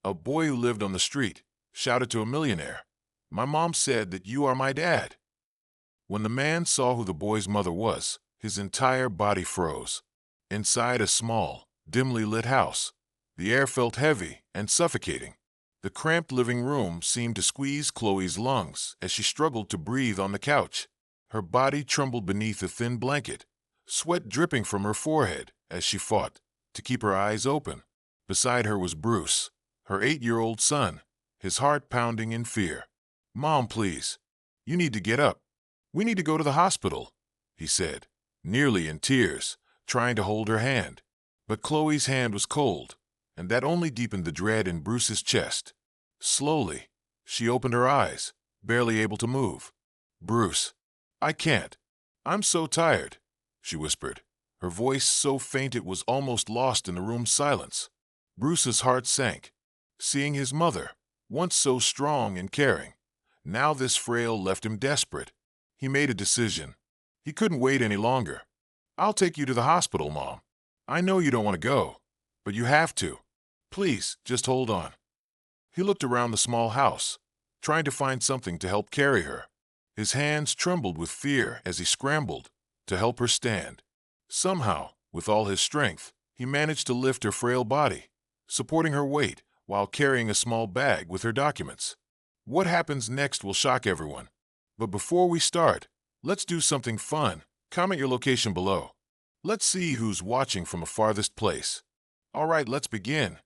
A boy who lived on the street shouted to a millionaire, "My mom said that you are my dad." When the man saw who the boy's mother was, his entire body froze. Inside a small, dimly lit house, the air felt heavy and suffocating. The cramped living room seemed to squeeze Chloe's lungs as she struggled to breathe on the couch. Her body trembled beneath a thin blanket, sweat dripping from her forehead as she fought to keep her eyes open. Beside her was Bruce, her 8-year-old son, his heart pounding in fear. "Mom, please. You need to get up. We need to go to the hospital," he said, nearly in tears, trying to hold her hand. But Chloe's hand was cold, and that only deepened the dread in Bruce's chest. Slowly, she opened her eyes, barely able to move. "Bruce, I can't. I'm so tired," she whispered, her voice so faint it was almost lost in the room's silence. Bruce's heart sank. Seeing his mother, once so strong and caring, now this frail left him desperate. He made a decision. He couldn't wait any longer. "I'll take you to the hospital, Mom. I know you don't want to go, but you have to. Please, just hold on." He looked around the small house, trying to find something to help carry her. His hands trembled with fear as he scrambled to help her stand. Somehow, with all his strength, he managed to lift her frail body, supporting her weight while carrying a small bag with her documents. What happens next will shock everyone. But before we start, let's do something fun. Comment your location below. Let's see who's watching from the farthest place. All right, let's begin.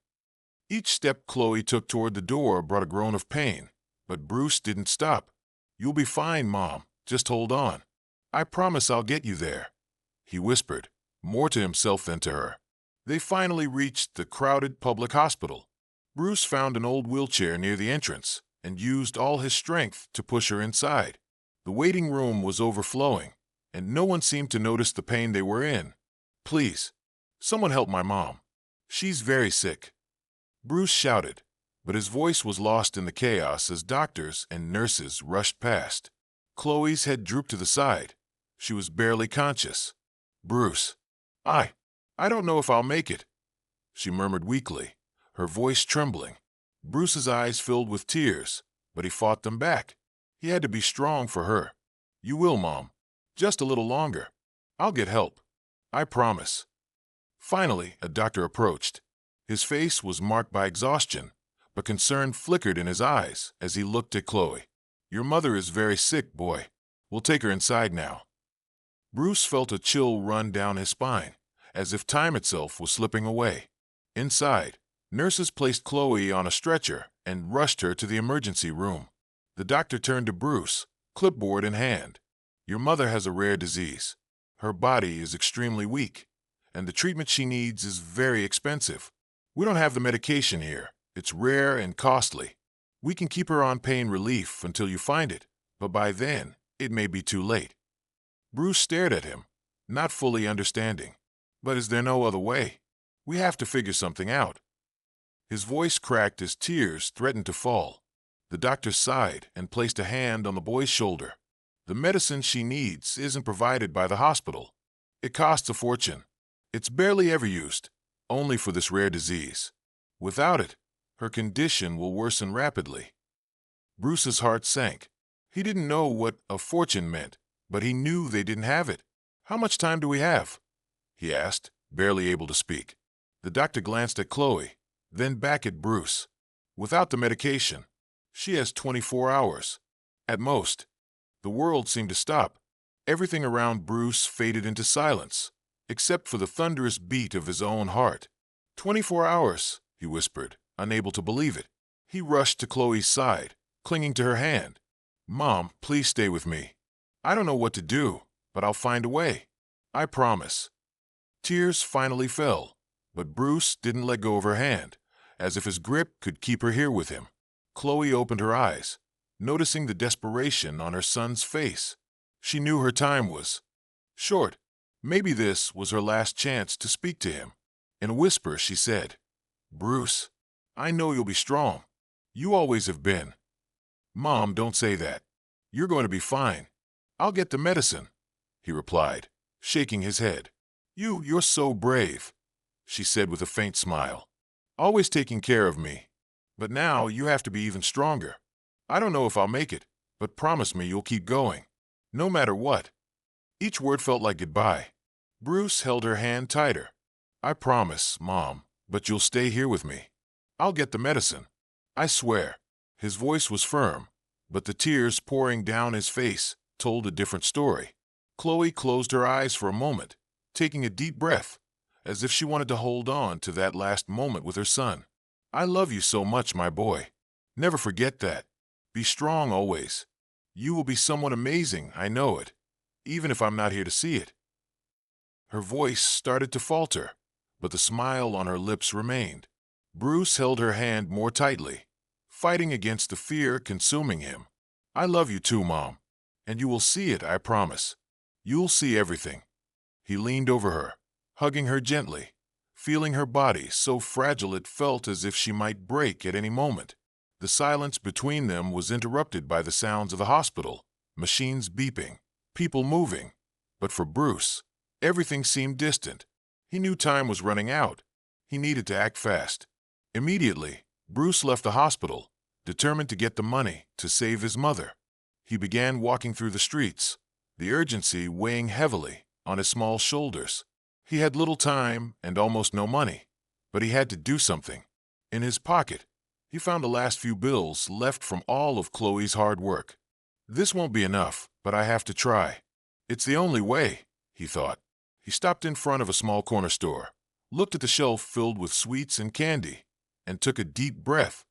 Each step Chloe took toward the door brought a groan of pain, but Bruce didn't stop. "You'll be fine, Mom. Just hold on. I promise I'll get you there," he whispered, more to himself than to her. They finally reached the crowded public hospital. Bruce found an old wheelchair near the entrance and used all his strength to push her inside. The waiting room was overflowing, and no one seemed to notice the pain they were in. "Please, someone help my mom. She's very sick," Bruce shouted, but his voice was lost in the chaos as doctors and nurses rushed past. Chloe's head drooped to the side. She was barely conscious. "Bruce, I don't know if I'll make it," she murmured weakly, her voice trembling. Bruce's eyes filled with tears, but he fought them back. He had to be strong for her. "You will, Mom. Just a little longer. I'll get help. I promise." Finally, a doctor approached. His face was marked by exhaustion, but concern flickered in his eyes as he looked at Chloe. "Your mother is very sick, boy. We'll take her inside now." Bruce felt a chill run down his spine, as if time itself was slipping away. Inside, nurses placed Chloe on a stretcher and rushed her to the emergency room. The doctor turned to Bruce, clipboard in hand. "Your mother has a rare disease. Her body is extremely weak, and the treatment she needs is very expensive. We don't have the medication here. It's rare and costly. We can keep her on pain relief until you find it, but by then, it may be too late." Bruce stared at him, not fully understanding. "But is there no other way? We have to figure something out." His voice cracked as tears threatened to fall. The doctor sighed and placed a hand on the boy's shoulder. "The medicine she needs isn't provided by the hospital. It costs a fortune. It's barely ever used, only for this rare disease. Without it, her condition will worsen rapidly." Bruce's heart sank. He didn't know what a fortune meant, but he knew they didn't have it. "How much time do we have?" he asked, barely able to speak. The doctor glanced at Chloe, then back at Bruce. "Without the medication, she has 24 hours. At most." The world seemed to stop. Everything around Bruce faded into silence, except for the thunderous beat of his own heart. 24 hours, he whispered, unable to believe it. He rushed to Chloe's side, clinging to her hand. "Mom, please stay with me. I don't know what to do, but I'll find a way. I promise." Tears finally fell, but Bruce didn't let go of her hand, as if his grip could keep her here with him. Chloe opened her eyes, noticing the desperation on her son's face. She knew her time was short. Maybe this was her last chance to speak to him. In a whisper, she said, "Bruce, I know you'll be strong. You always have been." "Mom, don't say that. You're going to be fine. I'll get the medicine," he replied, shaking his head. You're so brave," she said with a faint smile. "Always taking care of me." But now you have to be even stronger. I don't know if I'll make it, but promise me you'll keep going. No matter what." Each word felt like goodbye. Bruce held her hand tighter. "I promise, Mom, but you'll stay here with me. I'll get the medicine. I swear." His voice was firm, but the tears pouring down his face told a different story. Chloe closed her eyes for a moment, taking a deep breath, as if she wanted to hold on to that last moment with her son. "I love you so much, my boy. Never forget that. Be strong always. You will be someone amazing, I know it, even if I'm not here to see it." Her voice started to falter, but the smile on her lips remained. Bruce held her hand more tightly, fighting against the fear consuming him. "I love you too, Mom, and you will see it, I promise. You'll see everything." He leaned over her, hugging her gently, feeling her body so fragile it felt as if she might break at any moment. The silence between them was interrupted by the sounds of the hospital, machines beeping, people moving. But for Bruce, everything seemed distant. He knew time was running out. He needed to act fast. Immediately, Bruce left the hospital, determined to get the money to save his mother. He began walking through the streets, the urgency weighing heavily on his small shoulders. He had little time and almost no money, but he had to do something. In his pocket, he found the last few bills left from all of Chloe's hard work. "This won't be enough, but I have to try. It's the only way," he thought. He stopped in front of a small corner store, looked at the shelf filled with sweets and candy, and took a deep breath.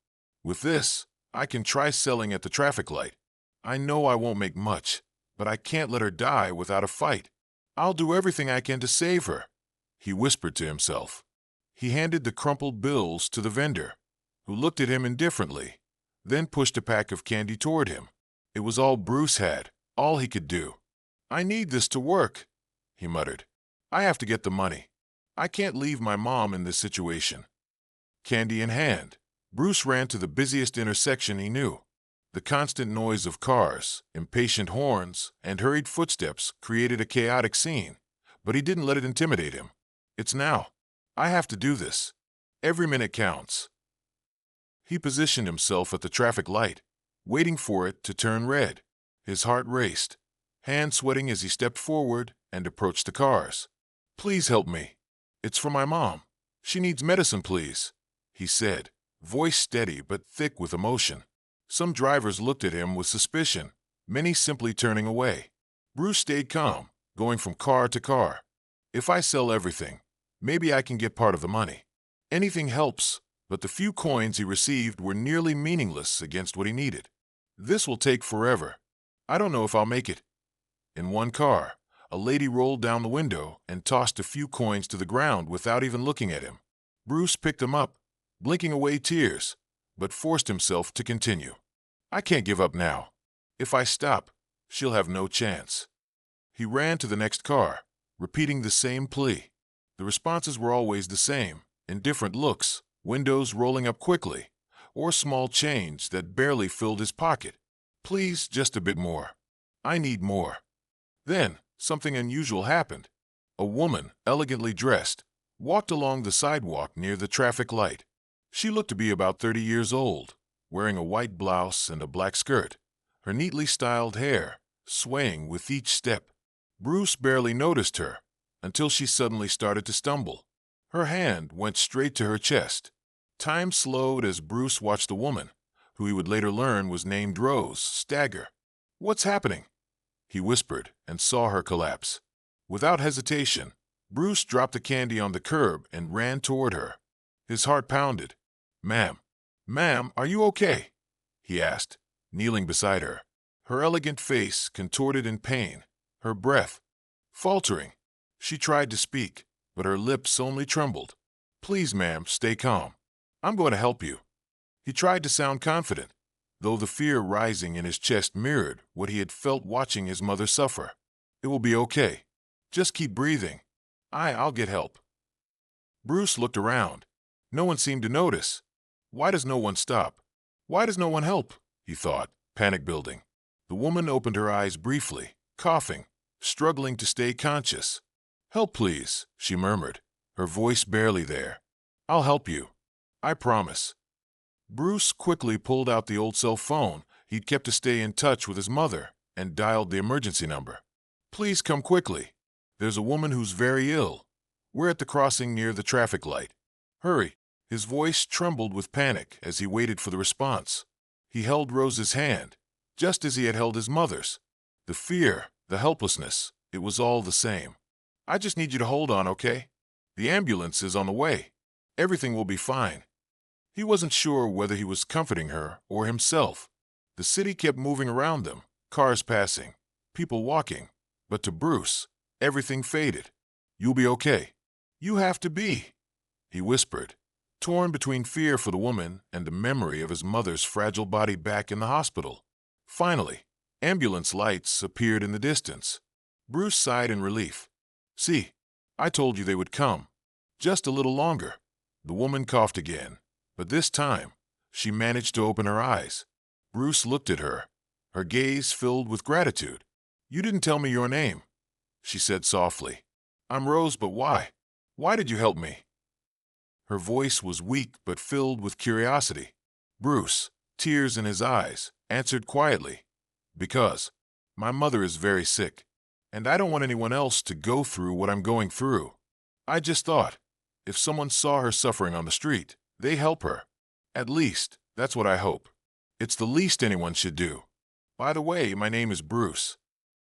"With this, I can try selling at the traffic light. I know I won't make much, but I can't let her die without a fight. I'll do everything I can to save her," he whispered to himself. He handed the crumpled bills to the vendor, who looked at him indifferently, then pushed a pack of candy toward him. It was all Bruce had, all he could do. "I need this to work," he muttered. "I have to get the money. I can't leave my mom in this situation." Candy in hand, Bruce ran to the busiest intersection he knew. The constant noise of cars, impatient horns, and hurried footsteps created a chaotic scene, but he didn't let it intimidate him. "It's now. I have to do this. Every minute counts." He positioned himself at the traffic light, waiting for it to turn red. His heart raced, hands sweating as he stepped forward and approached the cars. "Please help me. It's for my mom. She needs medicine, please," he said, voice steady but thick with emotion. Some drivers looked at him with suspicion, many simply turning away. Bruce stayed calm, going from car to car. "If I sell everything, maybe I can get part of the money. Anything helps," but the few coins he received were nearly meaningless against what he needed. "This will take forever. I don't know if I'll make it." In one car, a lady rolled down the window and tossed a few coins to the ground without even looking at him. Bruce picked them up, blinking away tears, but forced himself to continue. "I can't give up now. If I stop, she'll have no chance." He ran to the next car, repeating the same plea. The responses were always the same, indifferent looks, windows rolling up quickly, or small change that barely filled his pocket. "Please, just a bit more. I need more." Then, something unusual happened. A woman, elegantly dressed, walked along the sidewalk near the traffic light. She looked to be about 30 years old, wearing a white blouse and a black skirt, her neatly styled hair swaying with each step. Bruce barely noticed her until she suddenly started to stumble. Her hand went straight to her chest. Time slowed as Bruce watched the woman, who he would later learn was named Rose, stagger. "What's happening?" he whispered, and saw her collapse. Without hesitation, Bruce dropped the candy on the curb and ran toward her. His heart pounded. Ma'am, are you okay?" he asked, kneeling beside her. Her elegant face contorted in pain, her breath faltering. She tried to speak, but her lips only trembled. "Please, ma'am, stay calm. I'm going to help you." He tried to sound confident, though the fear rising in his chest mirrored what he had felt watching his mother suffer. "It will be okay. Just keep breathing. I'll get help." Bruce looked around. No one seemed to notice. Why does no one stop? Why does no one help? He thought, panic building. The woman opened her eyes briefly, coughing, struggling to stay conscious. "Help, please," she murmured, her voice barely there. "I'll help you. I promise." Bruce quickly pulled out the old cell phone he'd kept to stay in touch with his mother and dialed the emergency number. "Please come quickly. There's a woman who's very ill. We're at the crossing near the traffic light. Hurry." His voice trembled with panic as he waited for the response. He held Rose's hand, just as he had held his mother's. The fear, the helplessness, it was all the same. "I just need you to hold on, okay? The ambulance is on the way. Everything will be fine." He wasn't sure whether he was comforting her or himself. The city kept moving around them, cars passing, people walking. But to Bruce, everything faded. "You'll be okay. You have to be," he whispered, torn between fear for the woman and the memory of his mother's fragile body back in the hospital. Finally, ambulance lights appeared in the distance. Bruce sighed in relief. "See, I told you they would come. Just a little longer." The woman coughed again, but this time, she managed to open her eyes. Bruce looked at her, her gaze filled with gratitude. "You didn't tell me your name," she said softly. "I'm Rose, but why? Why did you help me?" Her voice was weak but filled with curiosity. Bruce, tears in his eyes, answered quietly, "Because my mother is very sick, and I don't want anyone else to go through what I'm going through. I just thought, if someone saw her suffering on the street, they help her. At least, that's what I hope. It's the least anyone should do. By the way, my name is Bruce."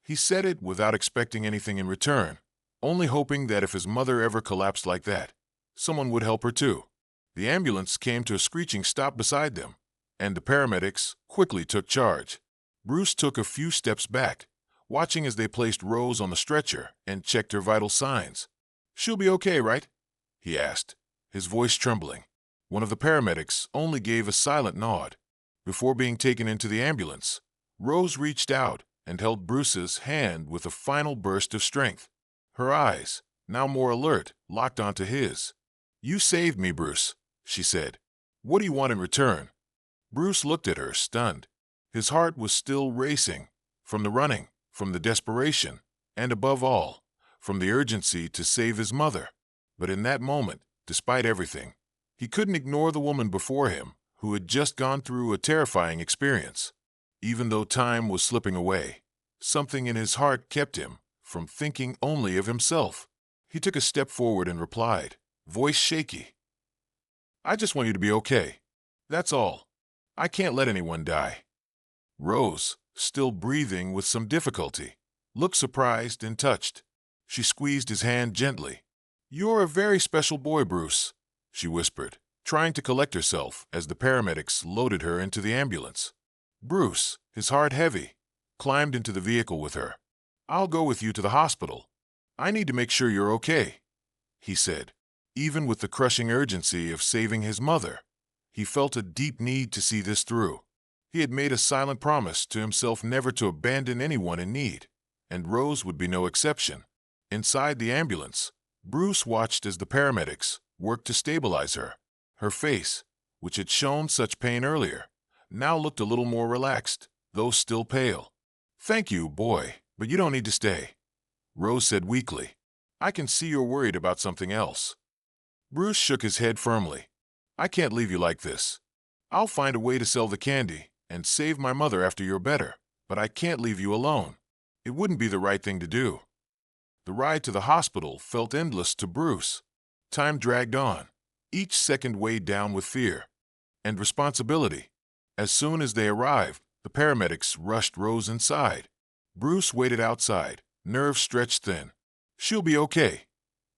He said it without expecting anything in return, only hoping that if his mother ever collapsed like that, someone would help her too. The ambulance came to a screeching stop beside them, and the paramedics quickly took charge. Bruce took a few steps back, watching as they placed Rose on the stretcher and checked her vital signs. "She'll be okay, right?" he asked, his voice trembling. One of the paramedics only gave a silent nod. Before being taken into the ambulance, Rose reached out and held Bruce's hand with a final burst of strength. Her eyes, now more alert, locked onto his. "You saved me, Bruce," she said. "What do you want in return?" Bruce looked at her, stunned. His heart was still racing, from the running, from the desperation, and above all, from the urgency to save his mother. But in that moment, despite everything, he couldn't ignore the woman before him who had just gone through a terrifying experience. Even though time was slipping away, something in his heart kept him from thinking only of himself. He took a step forward and replied, voice shaky, "I just want you to be okay. That's all. I can't let anyone die." Rose, still breathing with some difficulty, looked surprised and touched. She squeezed his hand gently. "You're a very special boy, Bruce," she whispered, trying to collect herself as the paramedics loaded her into the ambulance. Bruce, his heart heavy, climbed into the vehicle with her. "I'll go with you to the hospital. I need to make sure you're okay," he said. Even with the crushing urgency of saving his mother, he felt a deep need to see this through. He had made a silent promise to himself never to abandon anyone in need, and Rose would be no exception. Inside the ambulance, Bruce watched as the paramedics worked to stabilize her. Her face, which had shown such pain earlier, now looked a little more relaxed, though still pale. "Thank you, boy, but you don't need to stay," Rose said weakly. "I can see you're worried about something else." Bruce shook his head firmly. "I can't leave you like this. I'll find a way to sell the candy and save my mother after you're better, but I can't leave you alone. It wouldn't be the right thing to do." The ride to the hospital felt endless to Bruce. Time dragged on, each second weighed down with fear and responsibility. As soon as they arrived, the paramedics rushed Rose inside. Bruce waited outside, nerves stretched thin. "She'll be okay,"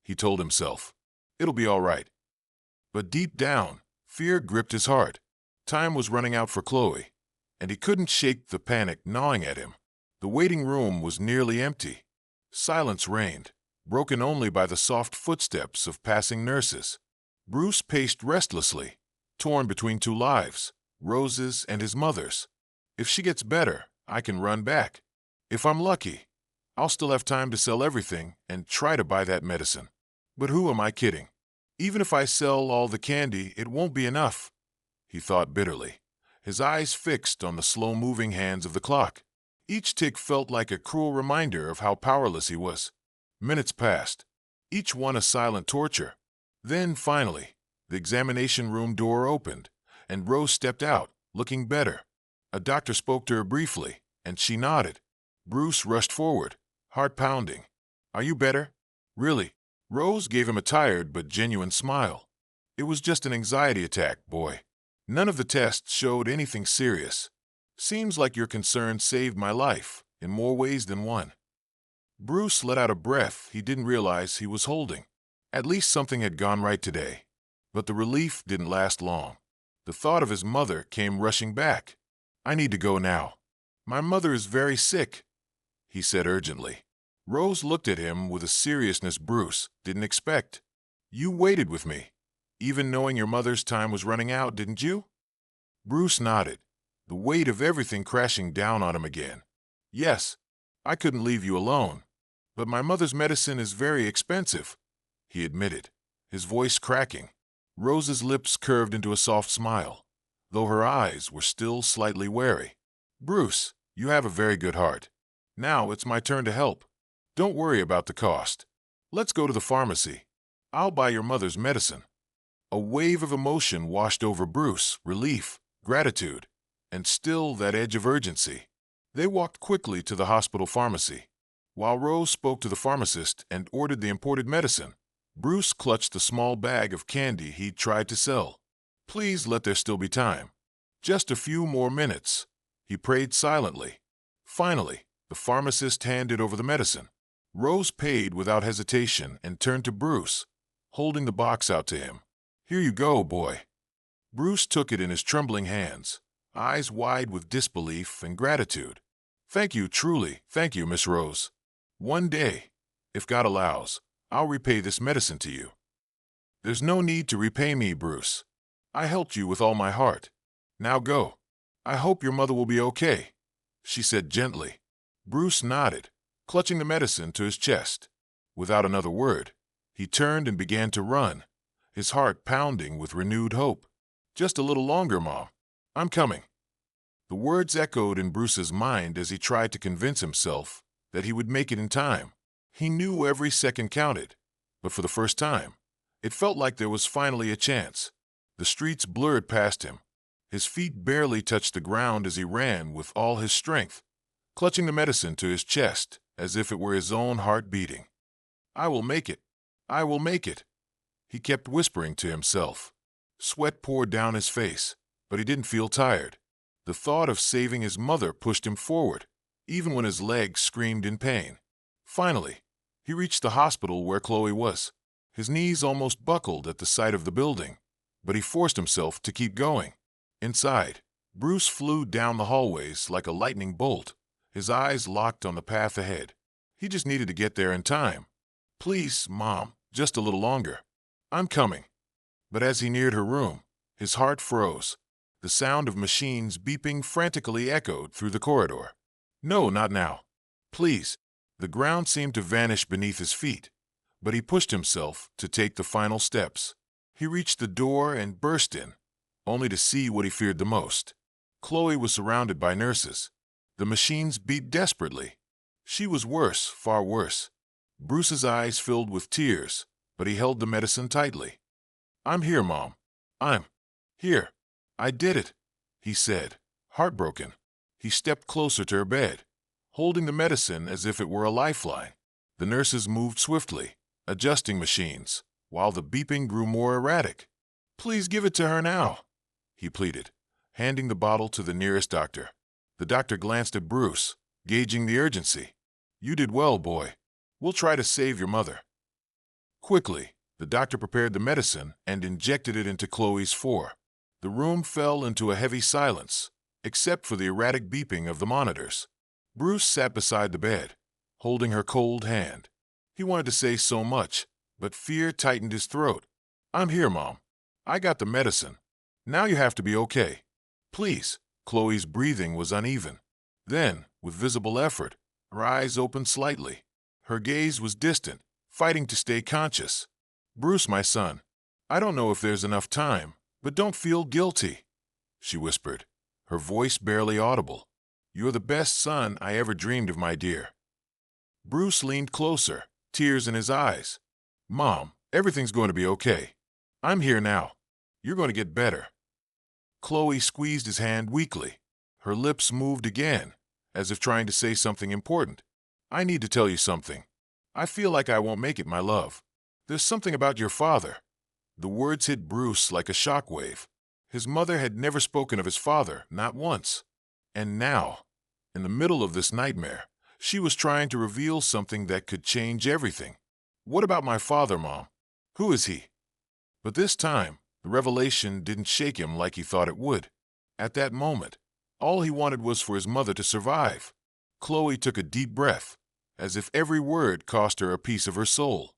he told himself. "It'll be all right." But deep down, fear gripped his heart. Time was running out for Chloe, and he couldn't shake the panic gnawing at him. The waiting room was nearly empty. Silence reigned, broken only by the soft footsteps of passing nurses. Bruce paced restlessly, torn between two lives, Rose's and his mother's. If she gets better, I can run back. If I'm lucky, I'll still have time to sell everything and try to buy that medicine. But who am I kidding? Even if I sell all the candy, it won't be enough, he thought bitterly, his eyes fixed on the slow-moving hands of the clock. Each tick felt like a cruel reminder of how powerless he was. Minutes passed, each one a silent torture. Then, finally, the examination room door opened, and Rose stepped out, looking better. A doctor spoke to her briefly, and she nodded. Bruce rushed forward, heart pounding. "Are you better? Really?" Rose gave him a tired but genuine smile. "It was just an anxiety attack, boy. None of the tests showed anything serious. Seems like your concern saved my life, in more ways than one." Bruce let out a breath he didn't realize he was holding. At least something had gone right today. But the relief didn't last long. The thought of his mother came rushing back. "I need to go now. My mother is very sick," he said urgently. Rose looked at him with a seriousness Bruce didn't expect. "You waited with me, even knowing your mother's time was running out, didn't you?" Bruce nodded, the weight of everything crashing down on him again. "Yes, I couldn't leave you alone. But my mother's medicine is very expensive," he admitted, his voice cracking. Rose's lips curved into a soft smile, though her eyes were still slightly wary. "Bruce, you have a very good heart. Now it's my turn to help. Don't worry about the cost. Let's go to the pharmacy. I'll buy your mother's medicine." A wave of emotion washed over Bruce, relief, gratitude, and still that edge of urgency. They walked quickly to the hospital pharmacy. While Rose spoke to the pharmacist and ordered the imported medicine, Bruce clutched the small bag of candy he'd tried to sell. Please let there still be time. Just a few more minutes. He prayed silently. Finally, the pharmacist handed over the medicine. Rose paid without hesitation and turned to Bruce, holding the box out to him. "Here you go, boy." Bruce took it in his trembling hands, eyes wide with disbelief and gratitude. "Thank you, truly, thank you, Miss Rose. One day, if God allows, I'll repay this medicine to you." "There's no need to repay me, Bruce. I helped you with all my heart. Now go. I hope your mother will be okay," she said gently. Bruce nodded, clutching the medicine to his chest. Without another word, he turned and began to run, his heart pounding with renewed hope. "Just a little longer, Mom. I'm coming." The words echoed in Bruce's mind as he tried to convince himself that he would make it in time. He knew every second counted, but for the first time, it felt like there was finally a chance. The streets blurred past him. His feet barely touched the ground as he ran with all his strength, clutching the medicine to his chest as if it were his own heart beating. "I will make it. I will make it," he kept whispering to himself. Sweat poured down his face, but he didn't feel tired. The thought of saving his mother pushed him forward, even when his legs screamed in pain. Finally, he reached the hospital where Chloe was. His knees almost buckled at the sight of the building, but he forced himself to keep going. Inside, Bruce flew down the hallways like a lightning bolt, his eyes locked on the path ahead. He just needed to get there in time. "Please, Mom, just a little longer. I'm coming." But as he neared her room, his heart froze. The sound of machines beeping frantically echoed through the corridor. "No, not now. Please." The ground seemed to vanish beneath his feet, but he pushed himself to take the final steps. He reached the door and burst in, only to see what he feared the most. Chloe was surrounded by nurses. The machines beat desperately. She was worse, far worse. Bruce's eyes filled with tears, but he held the medicine tightly. "I'm here, Mom. I'm here. I did it," he said, heartbroken. He stepped closer to her bed, holding the medicine as if it were a lifeline. The nurses moved swiftly, adjusting machines, while the beeping grew more erratic. "Please give it to her now," he pleaded, handing the bottle to the nearest doctor. The doctor glanced at Bruce, gauging the urgency. "You did well, boy. We'll try to save your mother." Quickly, the doctor prepared the medicine and injected it into Chloe's fore. The room fell into a heavy silence, except for the erratic beeping of the monitors. Bruce sat beside the bed, holding her cold hand. He wanted to say so much, but fear tightened his throat. "I'm here, Mom. I got the medicine. Now you have to be okay. Please." Chloe's breathing was uneven. Then, with visible effort, her eyes opened slightly. Her gaze was distant, fighting to stay conscious. "Bruce, my son, I don't know if there's enough time, but don't feel guilty," she whispered, her voice barely audible. "You're the best son I ever dreamed of, my dear." Bruce leaned closer, tears in his eyes. "Mom, everything's going to be okay. I'm here now. You're going to get better." Chloe squeezed his hand weakly. Her lips moved again, as if trying to say something important. I need to tell you something. I feel like I won't make it, my love. There's something about your father. The words hit Bruce like a shockwave. His mother had never spoken of his father, not once. And now, in the middle of this nightmare, she was trying to reveal something that could change everything. What about my father, Mom? Who is he? But this time, the revelation didn't shake him like he thought it would. At that moment, all he wanted was for his mother to survive. Chloe took a deep breath, as if every word cost her a piece of her soul.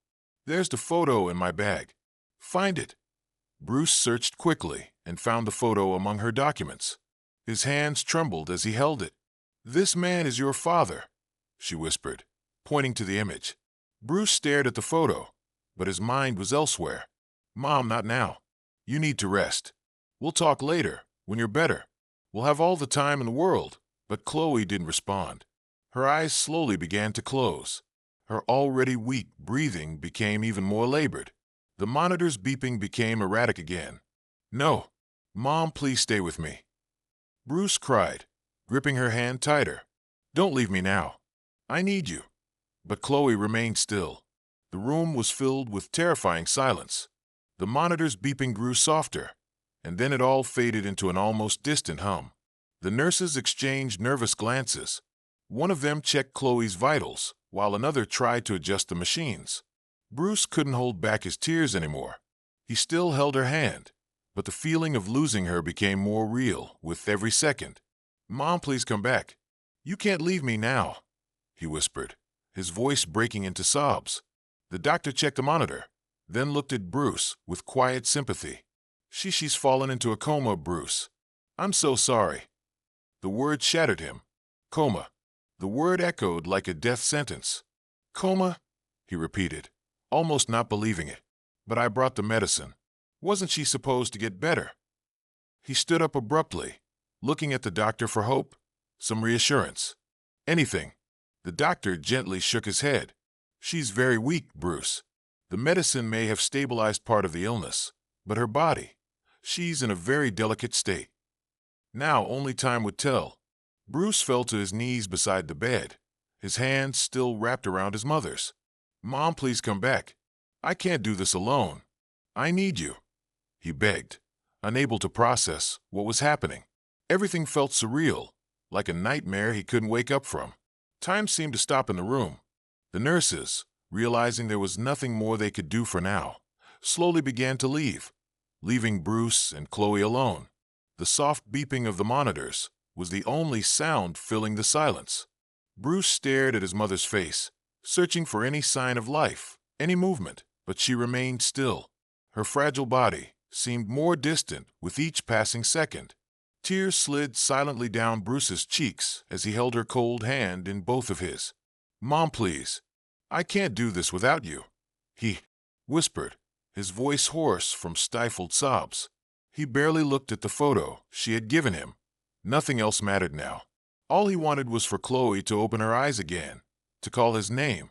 There's the photo in my bag. Find it. Bruce searched quickly and found the photo among her documents. His hands trembled as he held it. This man is your father, she whispered, pointing to the image. Bruce stared at the photo, but his mind was elsewhere. Mom, not now. You need to rest. We'll talk later, when you're better. We'll have all the time in the world. But Chloe didn't respond. Her eyes slowly began to close. Her already weak breathing became even more labored. The monitor's beeping became erratic again. No. Mom, please stay with me. Bruce cried, gripping her hand tighter. Don't leave me now. I need you. But Chloe remained still. The room was filled with terrifying silence. The monitor's beeping grew softer, and then it all faded into an almost distant hum. The nurses exchanged nervous glances. One of them checked Chloe's vitals, while another tried to adjust the machines. Bruce couldn't hold back his tears anymore. He still held her hand, but the feeling of losing her became more real with every second. Mom, please come back. You can't leave me now, he whispered, his voice breaking into sobs. The doctor checked the monitor, then looked at Bruce with quiet sympathy. She's fallen into a coma, Bruce. I'm so sorry. The word shattered him. Coma. The word echoed like a death sentence. Coma? He repeated, almost not believing it. But I brought the medicine. Wasn't she supposed to get better? He stood up abruptly, looking at the doctor for hope, some reassurance. Anything. The doctor gently shook his head. She's very weak, Bruce. The medicine may have stabilized part of the illness, but her body, she's in a very delicate state. Now only time would tell. Bruce fell to his knees beside the bed, his hands still wrapped around his mother's. Mom, please come back. I can't do this alone. I need you, he begged, unable to process what was happening. Everything felt surreal, like a nightmare he couldn't wake up from. Time seemed to stop in the room. The nurses, realizing there was nothing more they could do for now, slowly began to leave, leaving Bruce and Chloe alone. The soft beeping of the monitors was the only sound filling the silence. Bruce stared at his mother's face, searching for any sign of life, any movement, but she remained still. Her fragile body seemed more distant with each passing second. Tears slid silently down Bruce's cheeks as he held her cold hand in both of his. Mom, please. I can't do this without you, he whispered, his voice hoarse from stifled sobs. He barely looked at the photo she had given him. Nothing else mattered now. All he wanted was for Chloe to open her eyes again, to call his name,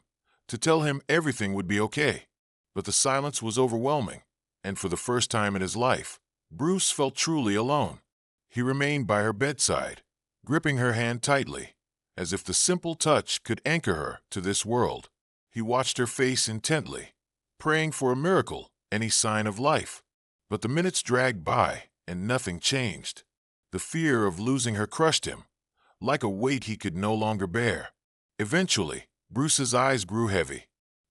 to tell him everything would be okay. But the silence was overwhelming, and for the first time in his life, Bruce felt truly alone. He remained by her bedside, gripping her hand tightly, as if the simple touch could anchor her to this world. He watched her face intently, praying for a miracle, any sign of life. But the minutes dragged by, and nothing changed. The fear of losing her crushed him, like a weight he could no longer bear. Eventually, Bruce's eyes grew heavy.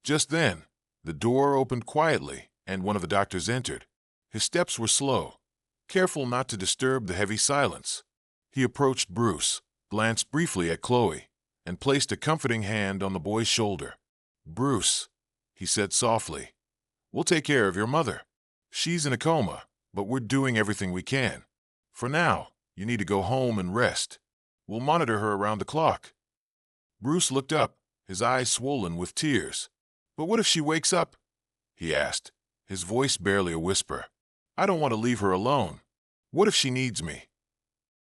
Just then, the door opened quietly, and one of the doctors entered. His steps were slow, careful not to disturb the heavy silence. He approached Bruce, glanced briefly at Chloe, and placed a comforting hand on the boy's shoulder. Bruce, he said softly, we'll take care of your mother. She's in a coma, but we're doing everything we can. For now, you need to go home and rest. We'll monitor her around the clock. Bruce looked up, his eyes swollen with tears. But what if she wakes up? He asked, his voice barely a whisper. I don't want to leave her alone. What if she needs me?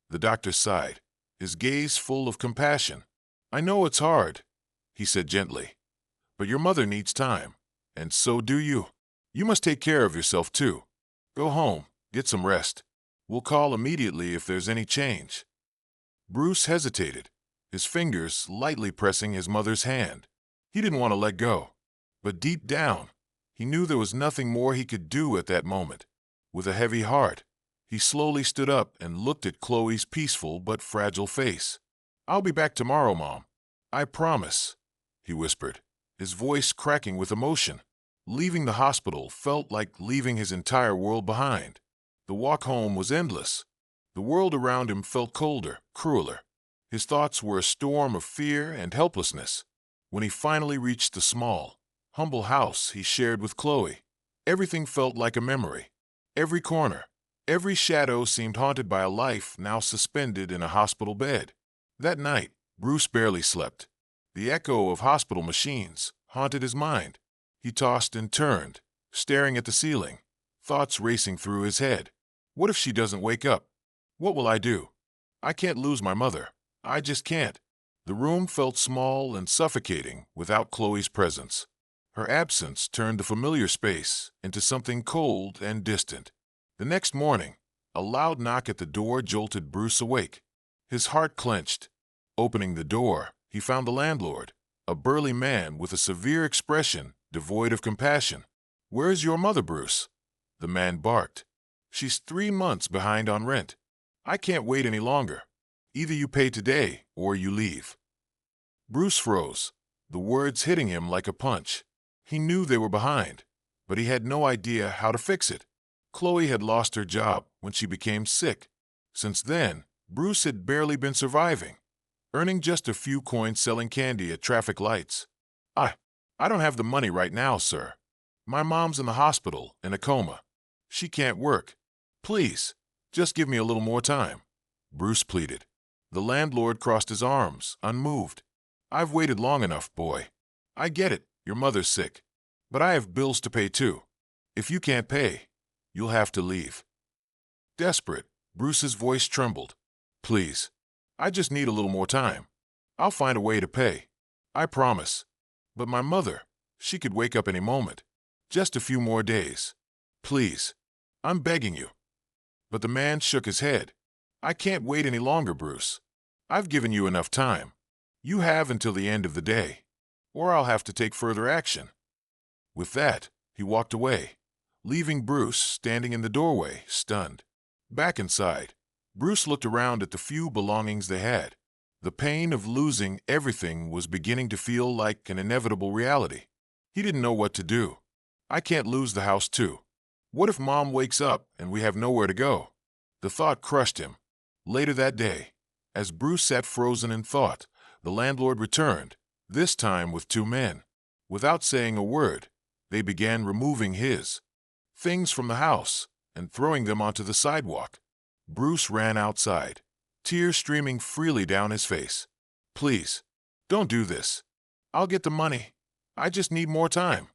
The doctor sighed, his gaze full of compassion. I know it's hard, he said gently. But your mother needs time, and so do you. You must take care of yourself too. Go home, get some rest. We'll call immediately if there's any change." Bruce hesitated, his fingers lightly pressing his mother's hand. He didn't want to let go, but deep down, he knew there was nothing more he could do at that moment. With a heavy heart, he slowly stood up and looked at Chloe's peaceful but fragile face. "I'll be back tomorrow, Mom. I promise," he whispered, his voice cracking with emotion. Leaving the hospital felt like leaving his entire world behind. The walk home was endless. The world around him felt colder, crueler. His thoughts were a storm of fear and helplessness. When he finally reached the small, humble house he shared with Chloe, everything felt like a memory. Every corner, every shadow seemed haunted by a life now suspended in a hospital bed. That night, Bruce barely slept. The echo of hospital machines haunted his mind. He tossed and turned, staring at the ceiling, thoughts racing through his head. What if she doesn't wake up? What will I do? I can't lose my mother. I just can't. The room felt small and suffocating without Chloe's presence. Her absence turned the familiar space into something cold and distant. The next morning, a loud knock at the door jolted Bruce awake. His heart clenched. Opening the door, he found the landlord, a burly man with a severe expression devoid of compassion. "Where's your mother, Bruce?" the man barked. "She's 3 months behind on rent. I can't wait any longer. Either you pay today or you leave." Bruce froze, the words hitting him like a punch. He knew they were behind, but he had no idea how to fix it. Chloe had lost her job when she became sick. Since then, Bruce had barely been surviving, earning just a few coins selling candy at traffic lights. I don't have the money right now, sir. My mom's in the hospital in a coma. She can't work. Please, just give me a little more time," Bruce pleaded. The landlord crossed his arms, unmoved. "I've waited long enough, boy. I get it, your mother's sick. But I have bills to pay too. If you can't pay, you'll have to leave." Desperate, Bruce's voice trembled. "Please, I just need a little more time. I'll find a way to pay. I promise. But my mother, she could wake up any moment. Just a few more days. Please, I'm begging you." But the man shook his head. "I can't wait any longer, Bruce. I've given you enough time. You have until the end of the day, or I'll have to take further action." With that, he walked away, leaving Bruce standing in the doorway, stunned. Back inside, Bruce looked around at the few belongings they had. The pain of losing everything was beginning to feel like an inevitable reality. He didn't know what to do. I can't lose the house too. What if Mom wakes up and we have nowhere to go? The thought crushed him. Later that day, as Bruce sat frozen in thought, the landlord returned, this time with 2 men. Without saying a word, they began removing his things from the house and throwing them onto the sidewalk. Bruce ran outside, tears streaming freely down his face. "Please, don't do this. I'll get the money. I just need more time,"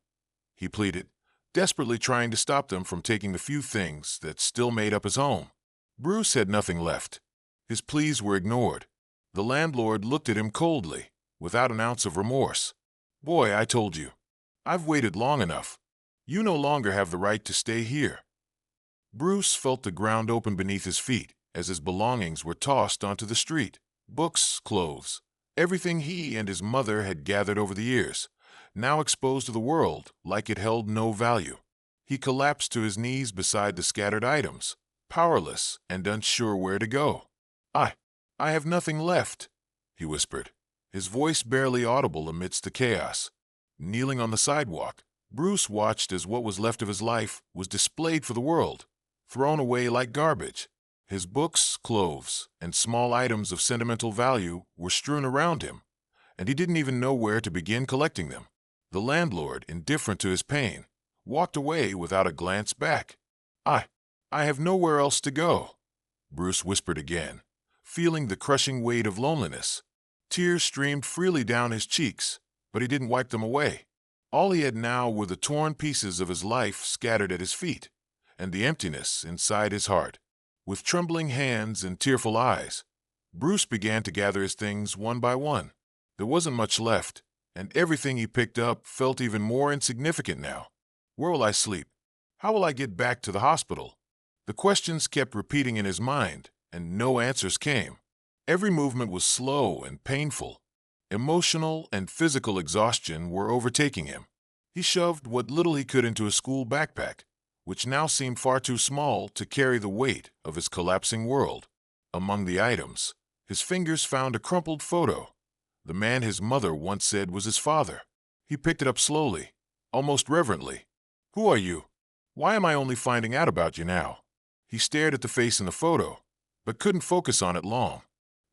he pleaded, desperately trying to stop them from taking the few things that still made up his home. Bruce had nothing left. His pleas were ignored. The landlord looked at him coldly, without an ounce of remorse. "Boy, I told you. I've waited long enough. You no longer have the right to stay here." Bruce felt the ground open beneath his feet as his belongings were tossed onto the street. Books, clothes, everything he and his mother had gathered over the years, now exposed to the world like it held no value. He collapsed to his knees beside the scattered items, powerless and unsure where to go. I have nothing left," he whispered, his voice barely audible amidst the chaos. Kneeling on the sidewalk, Bruce watched as what was left of his life was displayed for the world, thrown away like garbage. His books, clothes, and small items of sentimental value were strewn around him, and he didn't even know where to begin collecting them. The landlord, indifferent to his pain, walked away without a glance back. I have nowhere else to go," Bruce whispered again, feeling the crushing weight of loneliness. Tears streamed freely down his cheeks, but he didn't wipe them away. All he had now were the torn pieces of his life scattered at his feet, and the emptiness inside his heart. With trembling hands and tearful eyes, Bruce began to gather his things one by one. There wasn't much left, and everything he picked up felt even more insignificant now. Where will I sleep? How will I get back to the hospital? The questions kept repeating in his mind, and no answers came. Every movement was slow and painful. Emotional and physical exhaustion were overtaking him. He shoved what little he could into his school backpack, which now seemed far too small to carry the weight of his collapsing world. Among the items, his fingers found a crumpled photo. The man his mother once said was his father. He picked it up slowly, almost reverently. "Who are you? Why am I only finding out about you now?" He stared at the face in the photo, but couldn't focus on it long.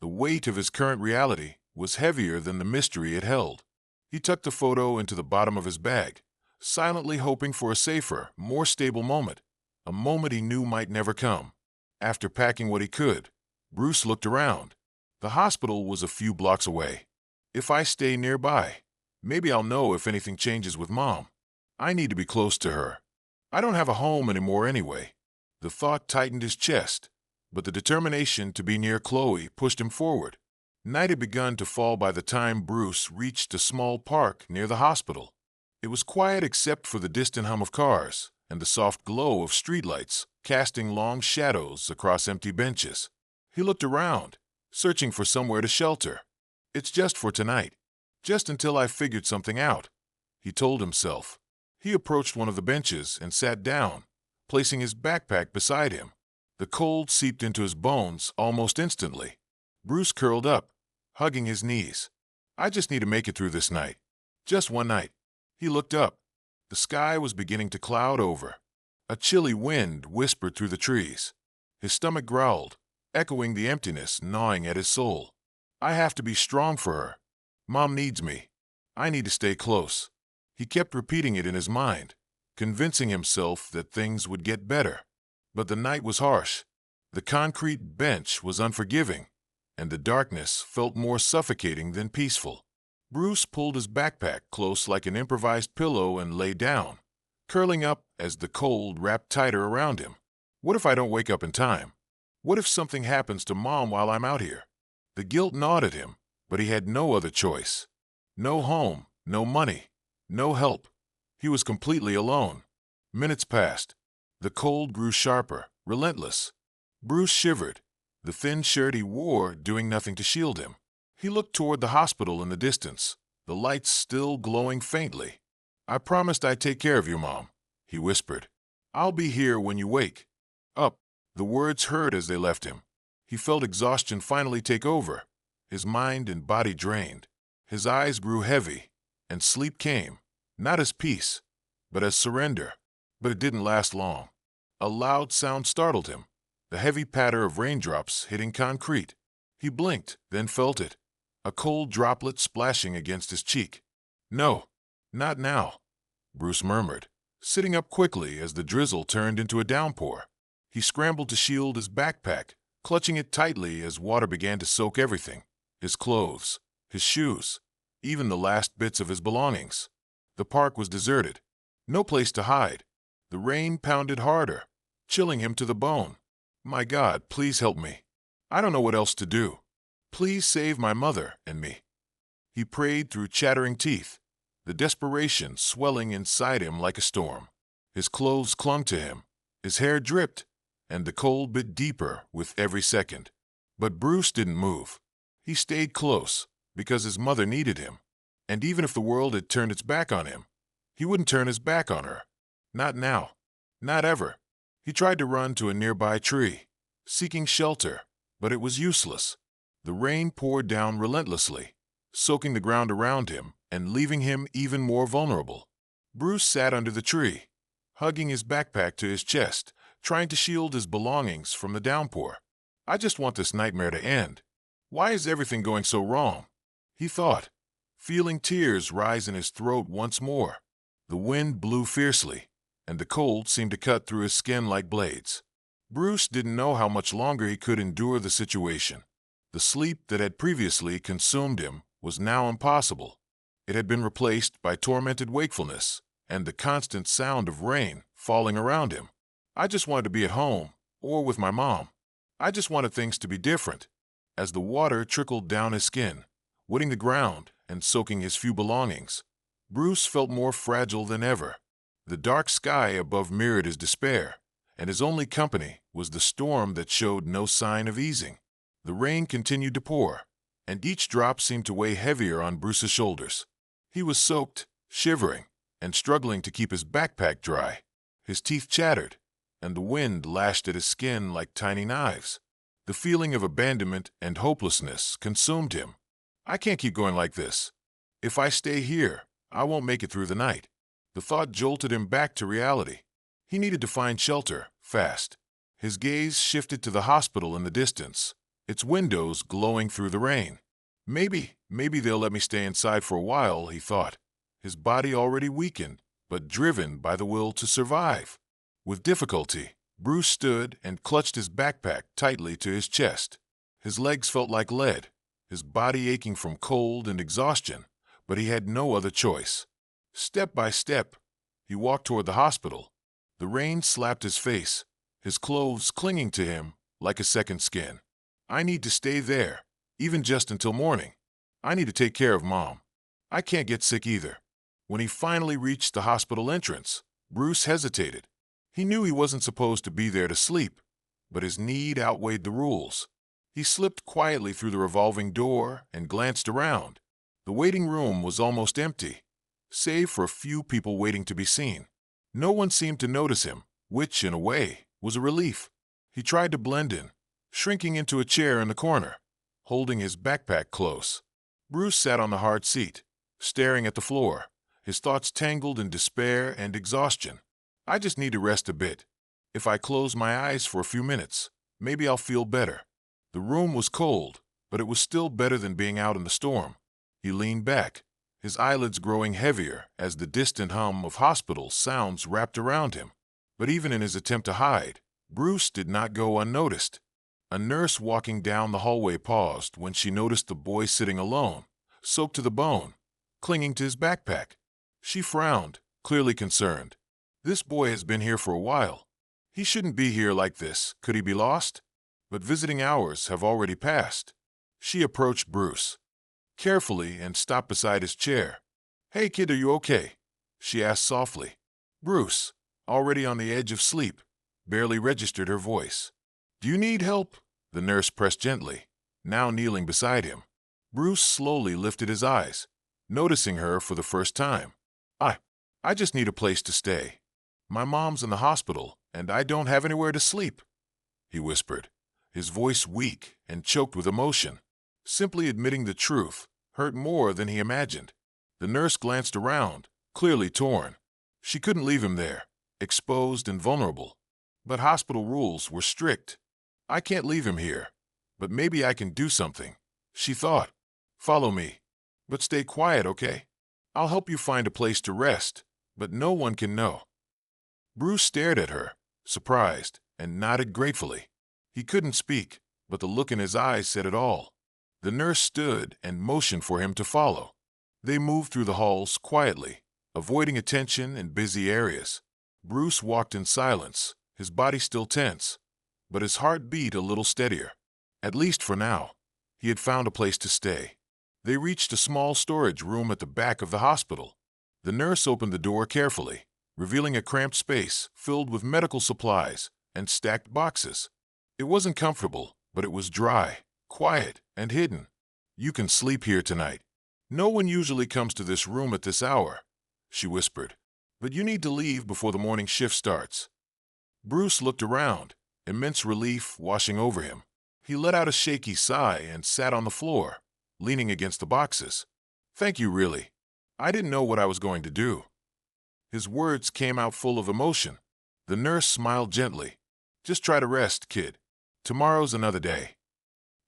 The weight of his current reality was heavier than the mystery it held. He tucked the photo into the bottom of his bag, silently hoping for a safer, more stable moment, a moment he knew might never come. After packing what he could, Bruce looked around. The hospital was a few blocks away. If I stay nearby, maybe I'll know if anything changes with Mom. I need to be close to her. I don't have a home anymore anyway. The thought tightened his chest, but the determination to be near Chloe pushed him forward. Night had begun to fall by the time Bruce reached a small park near the hospital. It was quiet except for the distant hum of cars and the soft glow of streetlights casting long shadows across empty benches. He looked around, searching for somewhere to shelter. "It's just for tonight, just until I've figured something out," he told himself. He approached one of the benches and sat down, placing his backpack beside him. The cold seeped into his bones almost instantly. Bruce curled up, hugging his knees. "I just need to make it through this night. Just one night." He looked up. The sky was beginning to cloud over. A chilly wind whispered through the trees. His stomach growled, echoing the emptiness gnawing at his soul. "I have to be strong for her. Mom needs me. I need to stay close." He kept repeating it in his mind, convincing himself that things would get better. But the night was harsh. The concrete bench was unforgiving, and the darkness felt more suffocating than peaceful. Bruce pulled his backpack close like an improvised pillow and lay down, curling up as the cold wrapped tighter around him. What if I don't wake up in time? What if something happens to Mom while I'm out here? The guilt gnawed at him, but he had no other choice. No home, no money, no help. He was completely alone. Minutes passed. The cold grew sharper, relentless. Bruce shivered, the thin shirt he wore doing nothing to shield him. He looked toward the hospital in the distance, the lights still glowing faintly. "I promised I'd take care of you, Mom," he whispered. "I'll be here when you wake up." The words hurt as they left him. He felt exhaustion finally take over, his mind and body drained. His eyes grew heavy, and sleep came, not as peace, but as surrender. But it didn't last long. A loud sound startled him, the heavy patter of raindrops hitting concrete. He blinked, then felt it, a cold droplet splashing against his cheek. "No, not now," Bruce murmured, sitting up quickly as the drizzle turned into a downpour. He scrambled to shield his backpack, clutching it tightly as water began to soak everything, his clothes, his shoes, even the last bits of his belongings. The park was deserted. No place to hide. The rain pounded harder, chilling him to the bone. "My God, please help me. I don't know what else to do. Please save my mother and me." He prayed through chattering teeth, the desperation swelling inside him like a storm. His clothes clung to him, his hair dripped, and the cold bit deeper with every second. But Bruce didn't move. He stayed close, because his mother needed him. And even if the world had turned its back on him, he wouldn't turn his back on her. Not now. Not ever. He tried to run to a nearby tree, seeking shelter, but it was useless. The rain poured down relentlessly, soaking the ground around him and leaving him even more vulnerable. Bruce sat under the tree, hugging his backpack to his chest, trying to shield his belongings from the downpour. "I just want this nightmare to end. Why is everything going so wrong?" he thought, feeling tears rise in his throat once more. The wind blew fiercely, and the cold seemed to cut through his skin like blades. Bruce didn't know how much longer he could endure the situation. The sleep that had previously consumed him was now impossible. It had been replaced by tormented wakefulness and the constant sound of rain falling around him. "I just wanted to be at home, or with my mom. I just wanted things to be different." As the water trickled down his skin, wetting the ground and soaking his few belongings, Bruce felt more fragile than ever. The dark sky above mirrored his despair, and his only company was the storm that showed no sign of easing. The rain continued to pour, and each drop seemed to weigh heavier on Bruce's shoulders. He was soaked, shivering, and struggling to keep his backpack dry. His teeth chattered, and the wind lashed at his skin like tiny knives. The feeling of abandonment and hopelessness consumed him. I can't keep going like this. If I stay here, I won't make it through the night. The thought jolted him back to reality. He needed to find shelter, fast. His gaze shifted to the hospital in the distance, its windows glowing through the rain. Maybe they'll let me stay inside for a while, he thought, his body already weakened, but driven by the will to survive. With difficulty, Bruce stood and clutched his backpack tightly to his chest. His legs felt like lead, his body aching from cold and exhaustion, but he had no other choice. Step by step, he walked toward the hospital. The rain slapped his face, his clothes clinging to him like a second skin. I need to stay there, even just until morning. I need to take care of Mom. I can't get sick either. When he finally reached the hospital entrance, Bruce hesitated. He knew he wasn't supposed to be there to sleep, but his need outweighed the rules. He slipped quietly through the revolving door and glanced around. The waiting room was almost empty, save for a few people waiting to be seen. No one seemed to notice him, which, in a way, was a relief. He tried to blend in, shrinking into a chair in the corner, holding his backpack close. Bruce sat on the hard seat, staring at the floor, his thoughts tangled in despair and exhaustion. I just need to rest a bit. If I close my eyes for a few minutes, maybe I'll feel better. The room was cold, but it was still better than being out in the storm. He leaned back, his eyelids growing heavier as the distant hum of hospital sounds wrapped around him. But even in his attempt to hide, Bruce did not go unnoticed. A nurse walking down the hallway paused when she noticed the boy sitting alone, soaked to the bone, clinging to his backpack. She frowned, clearly concerned. This boy has been here for a while. He shouldn't be here like this. Could he be lost? But visiting hours have already passed. She approached Bruce carefully and stopped beside his chair. "Hey kid, are you okay?" she asked softly. Bruce, already on the edge of sleep, barely registered her voice. "Do you need help?" the nurse pressed gently, now kneeling beside him. Bruce slowly lifted his eyes, noticing her for the first time. I just need a place to stay. My mom's in the hospital, and I don't have anywhere to sleep," he whispered, his voice weak and choked with emotion. Simply admitting the truth hurt more than he imagined. The nurse glanced around, clearly torn. She couldn't leave him there, exposed and vulnerable. But hospital rules were strict. "I can't leave him here, but maybe I can do something," she thought. "Follow me, but stay quiet, okay? I'll help you find a place to rest, but no one can know." Bruce stared at her, surprised, and nodded gratefully. He couldn't speak, but the look in his eyes said it all. The nurse stood and motioned for him to follow. They moved through the halls quietly, avoiding attention in busy areas. Bruce walked in silence, his body still tense, but his heart beat a little steadier. At least for now, he had found a place to stay. They reached a small storage room at the back of the hospital. The nurse opened the door carefully, revealing a cramped space filled with medical supplies and stacked boxes. It wasn't comfortable, but it was dry, quiet, and hidden. "You can sleep here tonight. No one usually comes to this room at this hour," she whispered. "But you need to leave before the morning shift starts." Bruce looked around, immense relief washing over him. He let out a shaky sigh and sat on the floor, leaning against the boxes. "Thank you, really. I didn't know what I was going to do." His words came out full of emotion. The nurse smiled gently. "Just try to rest, kid. Tomorrow's another day."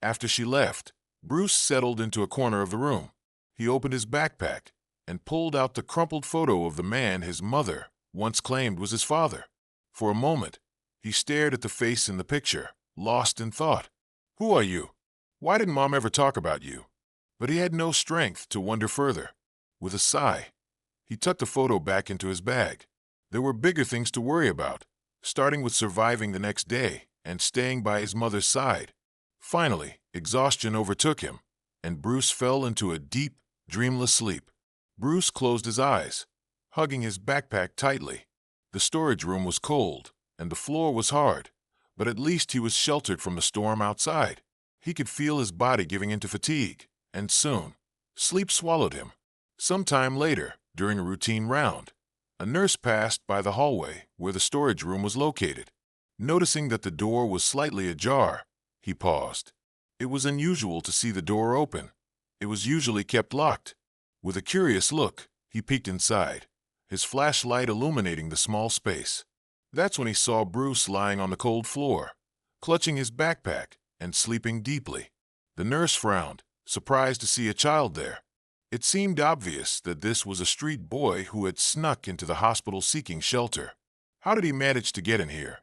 After she left, Bruce settled into a corner of the room. He opened his backpack and pulled out the crumpled photo of the man his mother once claimed was his father. For a moment, he stared at the face in the picture, lost in thought. "Who are you? Why didn't Mom ever talk about you?" But he had no strength to wonder further. With a sigh, he tucked the photo back into his bag. There were bigger things to worry about, starting with surviving the next day and staying by his mother's side. Finally, exhaustion overtook him, and Bruce fell into a deep, dreamless sleep. Bruce closed his eyes, hugging his backpack tightly. The storage room was cold, and the floor was hard, but at least he was sheltered from the storm outside. He could feel his body giving into fatigue, and soon, sleep swallowed him. Some time later, during a routine round, a nurse passed by the hallway where the storage room was located. Noticing that the door was slightly ajar, he paused. It was unusual to see the door open. It was usually kept locked. With a curious look, he peeked inside, his flashlight illuminating the small space. That's when he saw Bruce lying on the cold floor, clutching his backpack and sleeping deeply. The nurse frowned, surprised to see a child there. It seemed obvious that this was a street boy who had snuck into the hospital seeking shelter. How did he manage to get in here?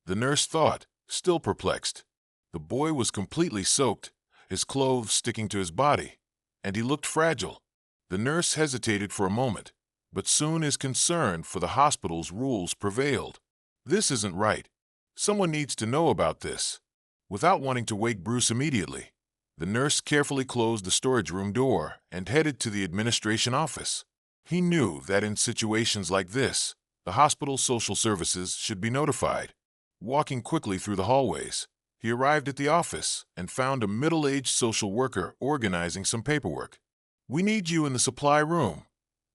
The nurse thought, still perplexed. The boy was completely soaked, his clothes sticking to his body, and he looked fragile. The nurse hesitated for a moment, but soon his concern for the hospital's rules prevailed. This isn't right. Someone needs to know about this. Without wanting to wake Bruce immediately, the nurse carefully closed the storage room door and headed to the administration office. He knew that in situations like this, the hospital's social services should be notified. Walking quickly through the hallways, he arrived at the office and found a middle-aged social worker organizing some paperwork. "We need you in the supply room,"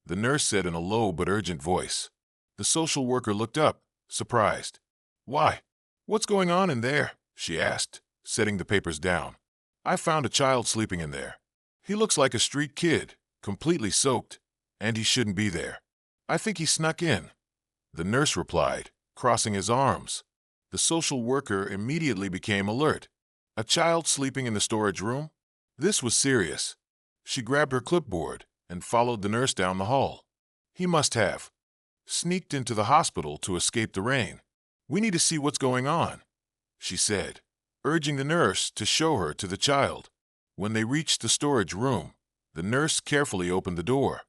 the nurse said in a low but urgent voice. The social worker looked up, surprised. "Why? What's going on in there?" she asked, setting the papers down. "I found a child sleeping in there. He looks like a street kid, completely soaked, and he shouldn't be there. I think he snuck in," the nurse replied, crossing his arms. The social worker immediately became alert. A child sleeping in the storage room? This was serious. She grabbed her clipboard and followed the nurse down the hall. "He must have sneaked into the hospital to escape the rain. We need to see what's going on," she said, urging the nurse to show her to the child. When they reached the storage room, the nurse carefully opened the door.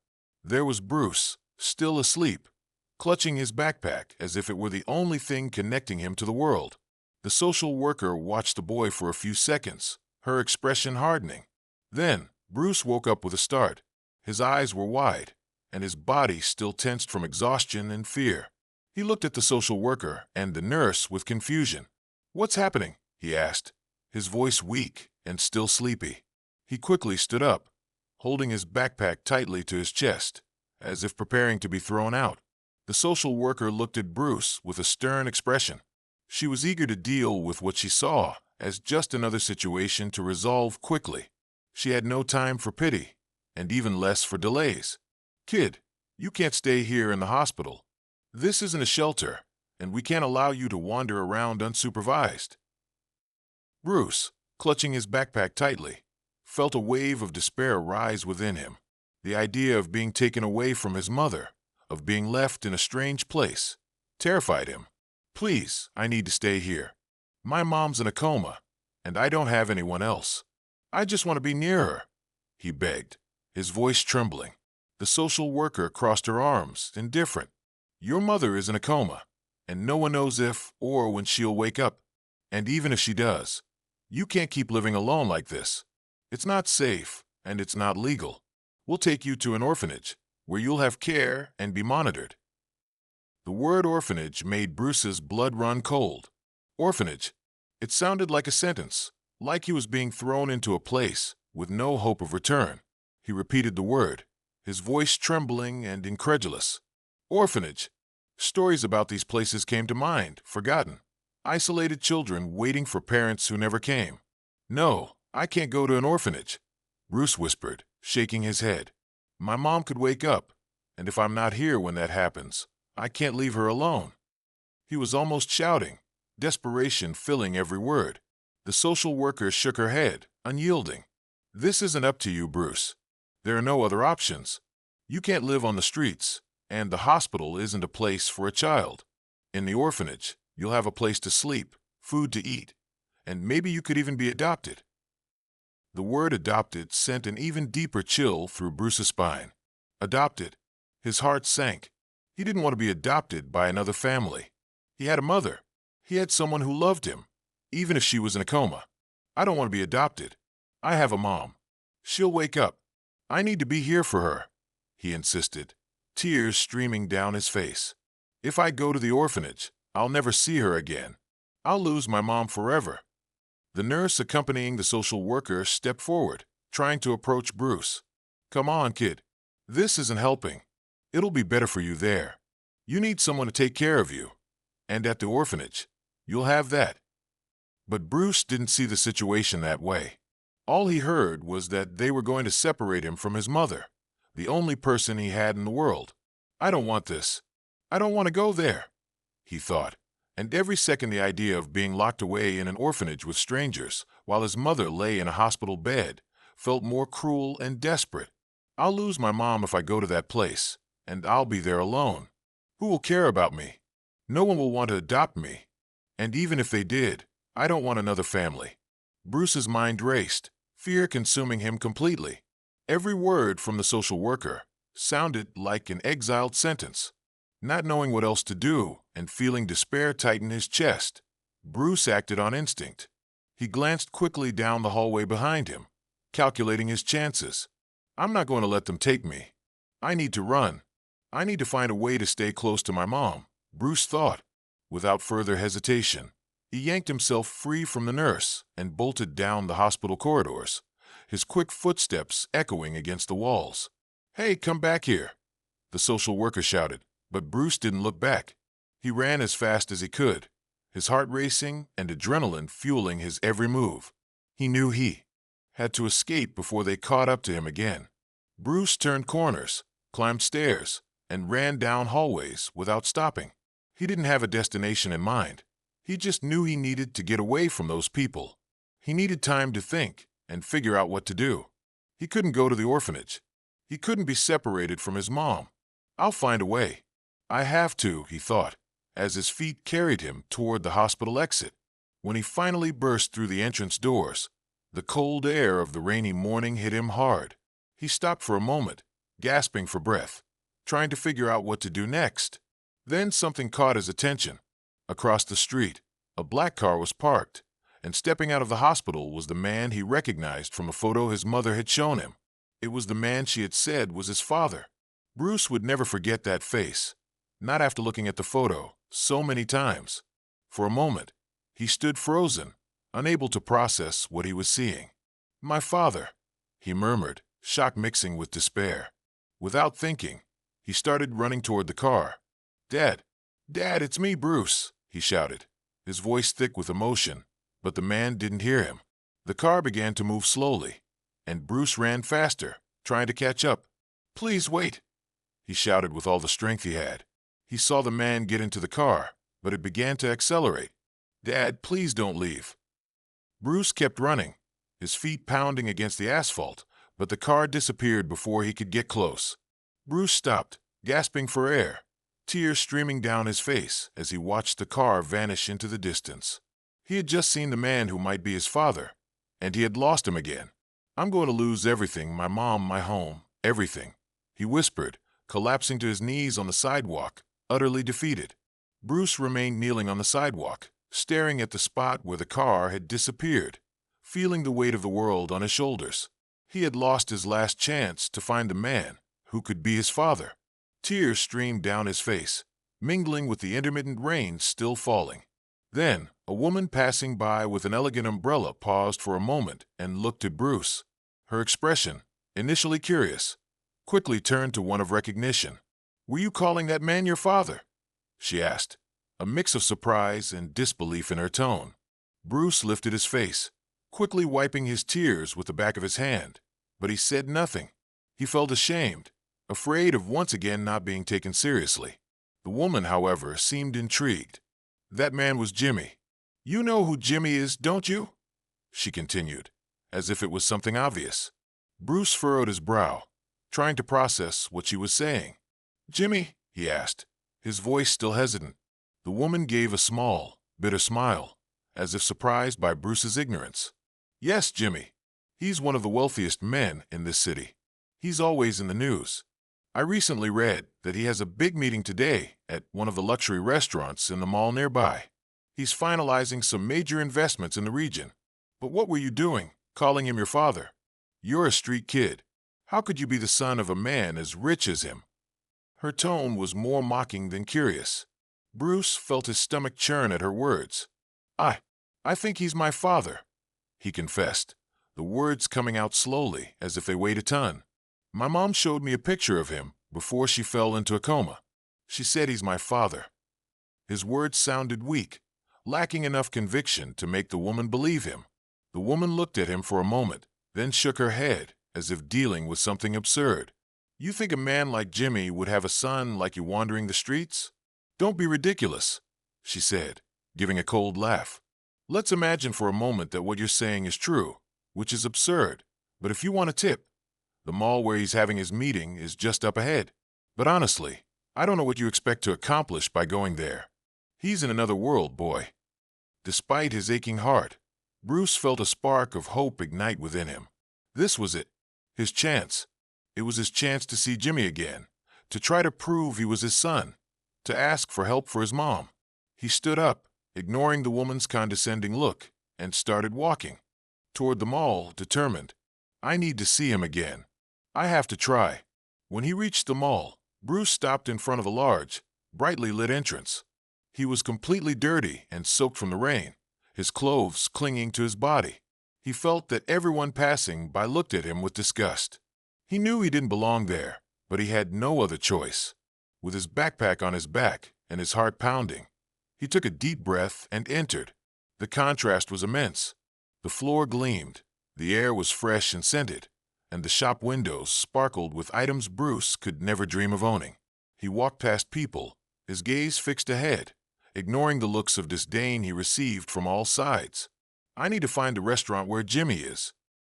There was Bruce, still asleep, clutching his backpack as if it were the only thing connecting him to the world. The social worker watched the boy for a few seconds, her expression hardening. Then, Bruce woke up with a start. His eyes were wide, and his body still tensed from exhaustion and fear. He looked at the social worker and the nurse with confusion. "What's happening?" he asked, his voice weak and still sleepy. He quickly stood up, holding his backpack tightly to his chest, as if preparing to be thrown out. The social worker looked at Bruce with a stern expression. She was eager to deal with what she saw as just another situation to resolve quickly. She had no time for pity, and even less for delays. "Kid, you can't stay here in the hospital. This isn't a shelter, and we can't allow you to wander around unsupervised." Bruce, clutching his backpack tightly, felt a wave of despair rise within him. The idea of being taken away from his mother, of being left in a strange place, terrified him. "Please, I need to stay here. My mom's in a coma, and I don't have anyone else. I just want to be near her," he begged, his voice trembling. The social worker crossed her arms, indifferent. "Your mother is in a coma, and no one knows if or when she'll wake up. And even if she does, you can't keep living alone like this. It's not safe, and it's not legal. We'll take you to an orphanage, where you'll have care and be monitored." The word orphanage made Bruce's blood run cold. Orphanage. It sounded like a sentence, like he was being thrown into a place with no hope of return. He repeated the word, his voice trembling and incredulous. Orphanage. Stories about these places came to mind, forgotten. Isolated children waiting for parents who never came. "No, I can't go to an orphanage," Bruce whispered, shaking his head. "My mom could wake up, and if I'm not here when that happens, I can't leave her alone." He was almost shouting, desperation filling every word. The social worker shook her head, unyielding. "This isn't up to you, Bruce. There are no other options. You can't live on the streets, and the hospital isn't a place for a child. In the orphanage, you'll have a place to sleep, food to eat, and maybe you could even be adopted." The word adopted sent an even deeper chill through Bruce's spine. Adopted. His heart sank. He didn't want to be adopted by another family. He had a mother. He had someone who loved him, even if she was in a coma. "I don't want to be adopted. I have a mom. She'll wake up. I need to be here for her," he insisted, tears streaming down his face. "If I go to the orphanage, I'll never see her again. I'll lose my mom forever. The nurse accompanying the social worker stepped forward, trying to approach Bruce. Come on, kid. This isn't helping. It'll be better for you there. You need someone to take care of you. And at the orphanage, you'll have that. But Bruce didn't see the situation that way. All he heard was that they were going to separate him from his mother, the only person he had in the world. I don't want this. I don't want to go there, he thought. And every second the idea of being locked away in an orphanage with strangers while his mother lay in a hospital bed felt more cruel and desperate. I'll lose my mom if I go to that place, and I'll be there alone. Who will care about me? No one will want to adopt me. And even if they did, I don't want another family. Bruce's mind raced, fear consuming him completely. Every word from the social worker sounded like an exiled sentence. Not knowing what else to do and feeling despair tighten his chest, Bruce acted on instinct. He glanced quickly down the hallway behind him, calculating his chances. I'm not going to let them take me. I need to run. I need to find a way to stay close to my mom, Bruce thought. Without further hesitation, he yanked himself free from the nurse and bolted down the hospital corridors, his quick footsteps echoing against the walls. Hey, come back here, the social worker shouted, but Bruce didn't look back. He ran as fast as he could, his heart racing and adrenaline fueling his every move. He knew he had to escape before they caught up to him again. Bruce turned corners, climbed stairs, and ran down hallways without stopping. He didn't have a destination in mind. He just knew he needed to get away from those people. He needed time to think and figure out what to do. He couldn't go to the orphanage. He couldn't be separated from his mom. I'll find a way. I have to, he thought, as his feet carried him toward the hospital exit. When he finally burst through the entrance doors, the cold air of the rainy morning hit him hard. He stopped for a moment, gasping for breath, trying to figure out what to do next. Then something caught his attention. Across the street, a black car was parked, and stepping out of the hospital was the man he recognized from a photo his mother had shown him. It was the man she had said was his father. Bruce would never forget that face, not after looking at the photo so many times. For a moment, he stood frozen, unable to process what he was seeing. My father, he murmured, shock mixing with despair. Without thinking, he started running toward the car. Dad, Dad, it's me, Bruce, he shouted, his voice thick with emotion, but the man didn't hear him. The car began to move slowly, and Bruce ran faster, trying to catch up. Please wait, he shouted with all the strength he had. He saw the man get into the car, but it began to accelerate. Dad, please don't leave. Bruce kept running, his feet pounding against the asphalt, but the car disappeared before he could get close. Bruce stopped, gasping for air, tears streaming down his face as he watched the car vanish into the distance. He had just seen the man who might be his father, and he had lost him again. I'm going to lose everything, my mom, my home, everything, he whispered, collapsing to his knees on the sidewalk, utterly defeated. Bruce remained kneeling on the sidewalk, staring at the spot where the car had disappeared, feeling the weight of the world on his shoulders. He had lost his last chance to find the man who could be his father. Tears streamed down his face, mingling with the intermittent rain still falling. Then, a woman passing by with an elegant umbrella paused for a moment and looked at Bruce. Her expression, initially curious, quickly turned to one of recognition. Were you calling that man your father? She asked, a mix of surprise and disbelief in her tone. Bruce lifted his face, quickly wiping his tears with the back of his hand, but he said nothing. He felt ashamed, afraid of once again not being taken seriously. The woman, however, seemed intrigued. That man was Jimmy. You know who Jimmy is, don't you? She continued, as if it was something obvious. Bruce furrowed his brow, trying to process what she was saying. Jimmy? He asked, his voice still hesitant. The woman gave a small, bitter smile, as if surprised by Bruce's ignorance. Yes, Jimmy. He's one of the wealthiest men in this city. He's always in the news. I recently read that he has a big meeting today at one of the luxury restaurants in the mall nearby. He's finalizing some major investments in the region. But what were you doing, calling him your father? You're a street kid. How could you be the son of a man as rich as him? Her tone was more mocking than curious. Bruce felt his stomach churn at her words. I, I think he's my father, he confessed, the words coming out slowly as if they weighed a ton. My mom showed me a picture of him before she fell into a coma. She said he's my father. His words sounded weak, lacking enough conviction to make the woman believe him. The woman looked at him for a moment, then shook her head as if dealing with something absurd. You think a man like Jimmy would have a son like you wandering the streets? Don't be ridiculous, she said, giving a cold laugh. Let's imagine for a moment that what you're saying is true, which is absurd. But if you want a tip, the mall where he's having his meeting is just up ahead. But honestly, I don't know what you expect to accomplish by going there. He's in another world, boy. Despite his aching heart, Bruce felt a spark of hope ignite within him. This was it, his chance. It was his chance to see Jimmy again, to try to prove he was his son, to ask for help for his mom. He stood up, ignoring the woman's condescending look, and started walking toward the mall, determined. I need to see him again. I have to try. When he reached the mall, Bruce stopped in front of a large, brightly lit entrance. He was completely dirty and soaked from the rain, his clothes clinging to his body. He felt that everyone passing by looked at him with disgust. He knew he didn't belong there, but he had no other choice. With his backpack on his back and his heart pounding, he took a deep breath and entered. The contrast was immense. The floor gleamed, the air was fresh and scented, and the shop windows sparkled with items Bruce could never dream of owning. He walked past people, his gaze fixed ahead, ignoring the looks of disdain he received from all sides. I need to find the restaurant where Jimmy is.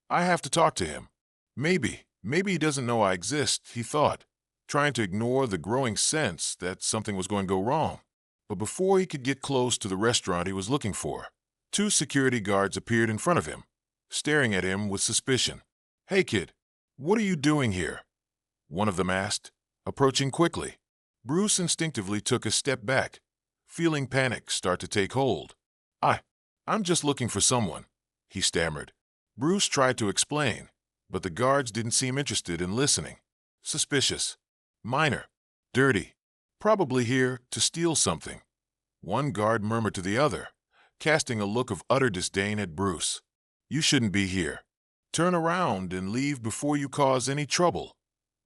I have to talk to him. Maybe he doesn't know I exist, he thought, trying to ignore the growing sense that something was going to go wrong. But before he could get close to the restaurant he was looking for, 2 security guards appeared in front of him, staring at him with suspicion. Hey kid, what are you doing here? One of them asked, approaching quickly. Bruce instinctively took a step back, feeling panic start to take hold. I'm just looking for someone, he stammered. Bruce tried to explain, but the guards didn't seem interested in listening. Suspicious, minor, dirty, probably here to steal something. One guard murmured to the other, casting a look of utter disdain at Bruce. You shouldn't be here. Turn around and leave before you cause any trouble,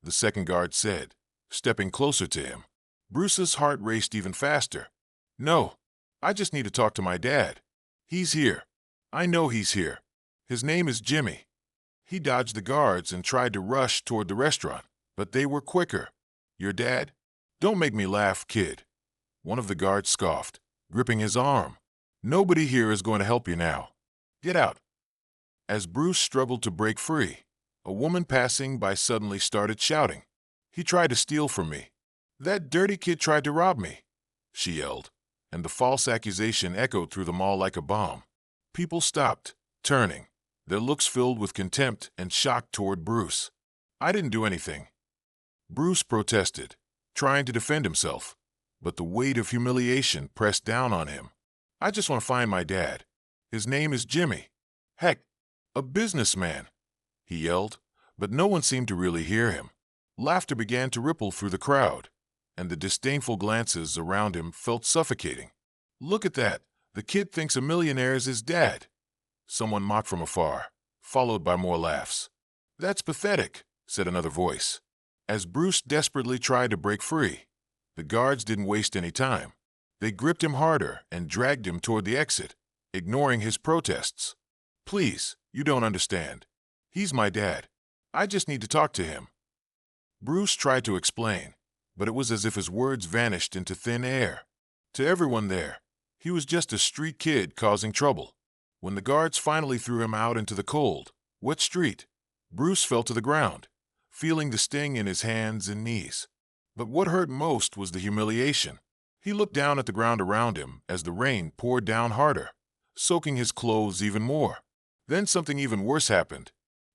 the second guard said, stepping closer to him. Bruce's heart raced even faster. No, I just need to talk to my dad. He's here. I know he's here. His name is Jimmy. He dodged the guards and tried to rush toward the restaurant, but they were quicker. Your dad? Don't make me laugh, kid. One of the guards scoffed, gripping his arm. Nobody here is going to help you now. Get out. As Bruce struggled to break free, a woman passing by suddenly started shouting. He tried to steal from me. That dirty kid tried to rob me, she yelled, and the false accusation echoed through the mall like a bomb. People stopped, turning, their looks filled with contempt and shock toward Bruce. I didn't do anything. Bruce protested, trying to defend himself, but the weight of humiliation pressed down on him. I just want to find my dad. His name is Jimmy. Heck, a businessman, he yelled, but no one seemed to really hear him. Laughter began to ripple through the crowd, and the disdainful glances around him felt suffocating. Look at that. The kid thinks a millionaire's his dad. Someone mocked from afar, followed by more laughs. That's pathetic, said another voice. As Bruce desperately tried to break free, the guards didn't waste any time. They gripped him harder and dragged him toward the exit, ignoring his protests. Please, you don't understand. He's my dad. I just need to talk to him. Bruce tried to explain, but it was as if his words vanished into thin air. To everyone there, he was just a street kid causing trouble. When the guards finally threw him out into the cold, wet street, Bruce fell to the ground, feeling the sting in his hands and knees. But what hurt most was the humiliation. He looked down at the ground around him as the rain poured down harder, soaking his clothes even more. Then something even worse happened.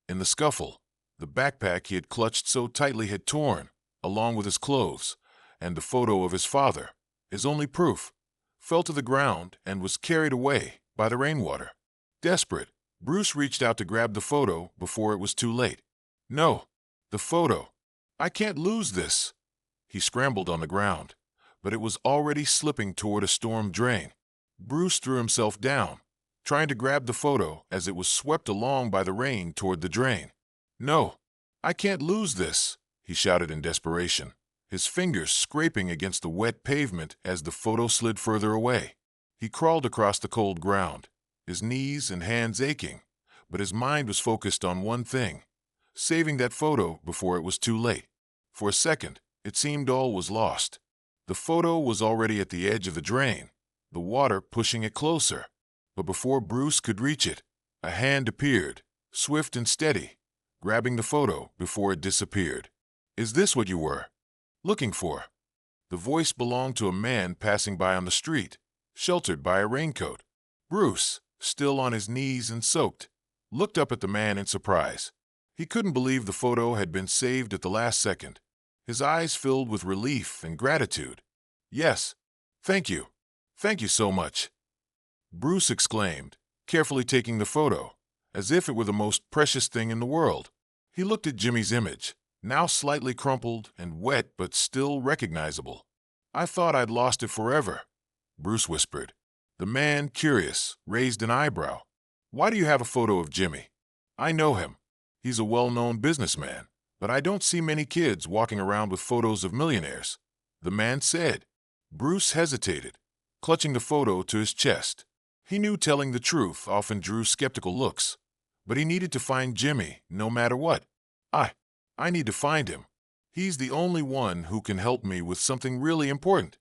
In the scuffle, the backpack he had clutched so tightly had torn, along with his clothes, and the photo of his father, his only proof, fell to the ground and was carried away by the rainwater. Desperate, Bruce reached out to grab the photo before it was too late. No, the photo. I can't lose this. He scrambled on the ground, but it was already slipping toward a storm drain. Bruce threw himself down, trying to grab the photo as it was swept along by the rain toward the drain. "No, I can't lose this," he shouted in desperation, his fingers scraping against the wet pavement as the photo slid further away. He crawled across the cold ground, his knees and hands aching, but his mind was focused on one thing: saving that photo before it was too late. For a second, it seemed all was lost. The photo was already at the edge of the drain, the water pushing it closer. But before Bruce could reach it, a hand appeared, swift and steady, grabbing the photo before it disappeared. "Is this what you were looking for?" The voice belonged to a man passing by on the street, sheltered by a raincoat. Bruce, still on his knees and soaked, looked up at the man in surprise. He couldn't believe the photo had been saved at the last second. His eyes filled with relief and gratitude. "Yes, thank you. Thank you so much," Bruce exclaimed, carefully taking the photo, as if it were the most precious thing in the world. He looked at Jimmy's image, now slightly crumpled and wet but still recognizable. "I thought I'd lost it forever," Bruce whispered. The man, curious, raised an eyebrow. "Why do you have a photo of Jimmy?" "I know him. He's a well-known businessman, but I don't see many kids walking around with photos of millionaires," the man said. Bruce hesitated, clutching the photo to his chest. He knew telling the truth often drew skeptical looks, but he needed to find Jimmy no matter what. I need to find him. He's the only one who can help me with something really important,"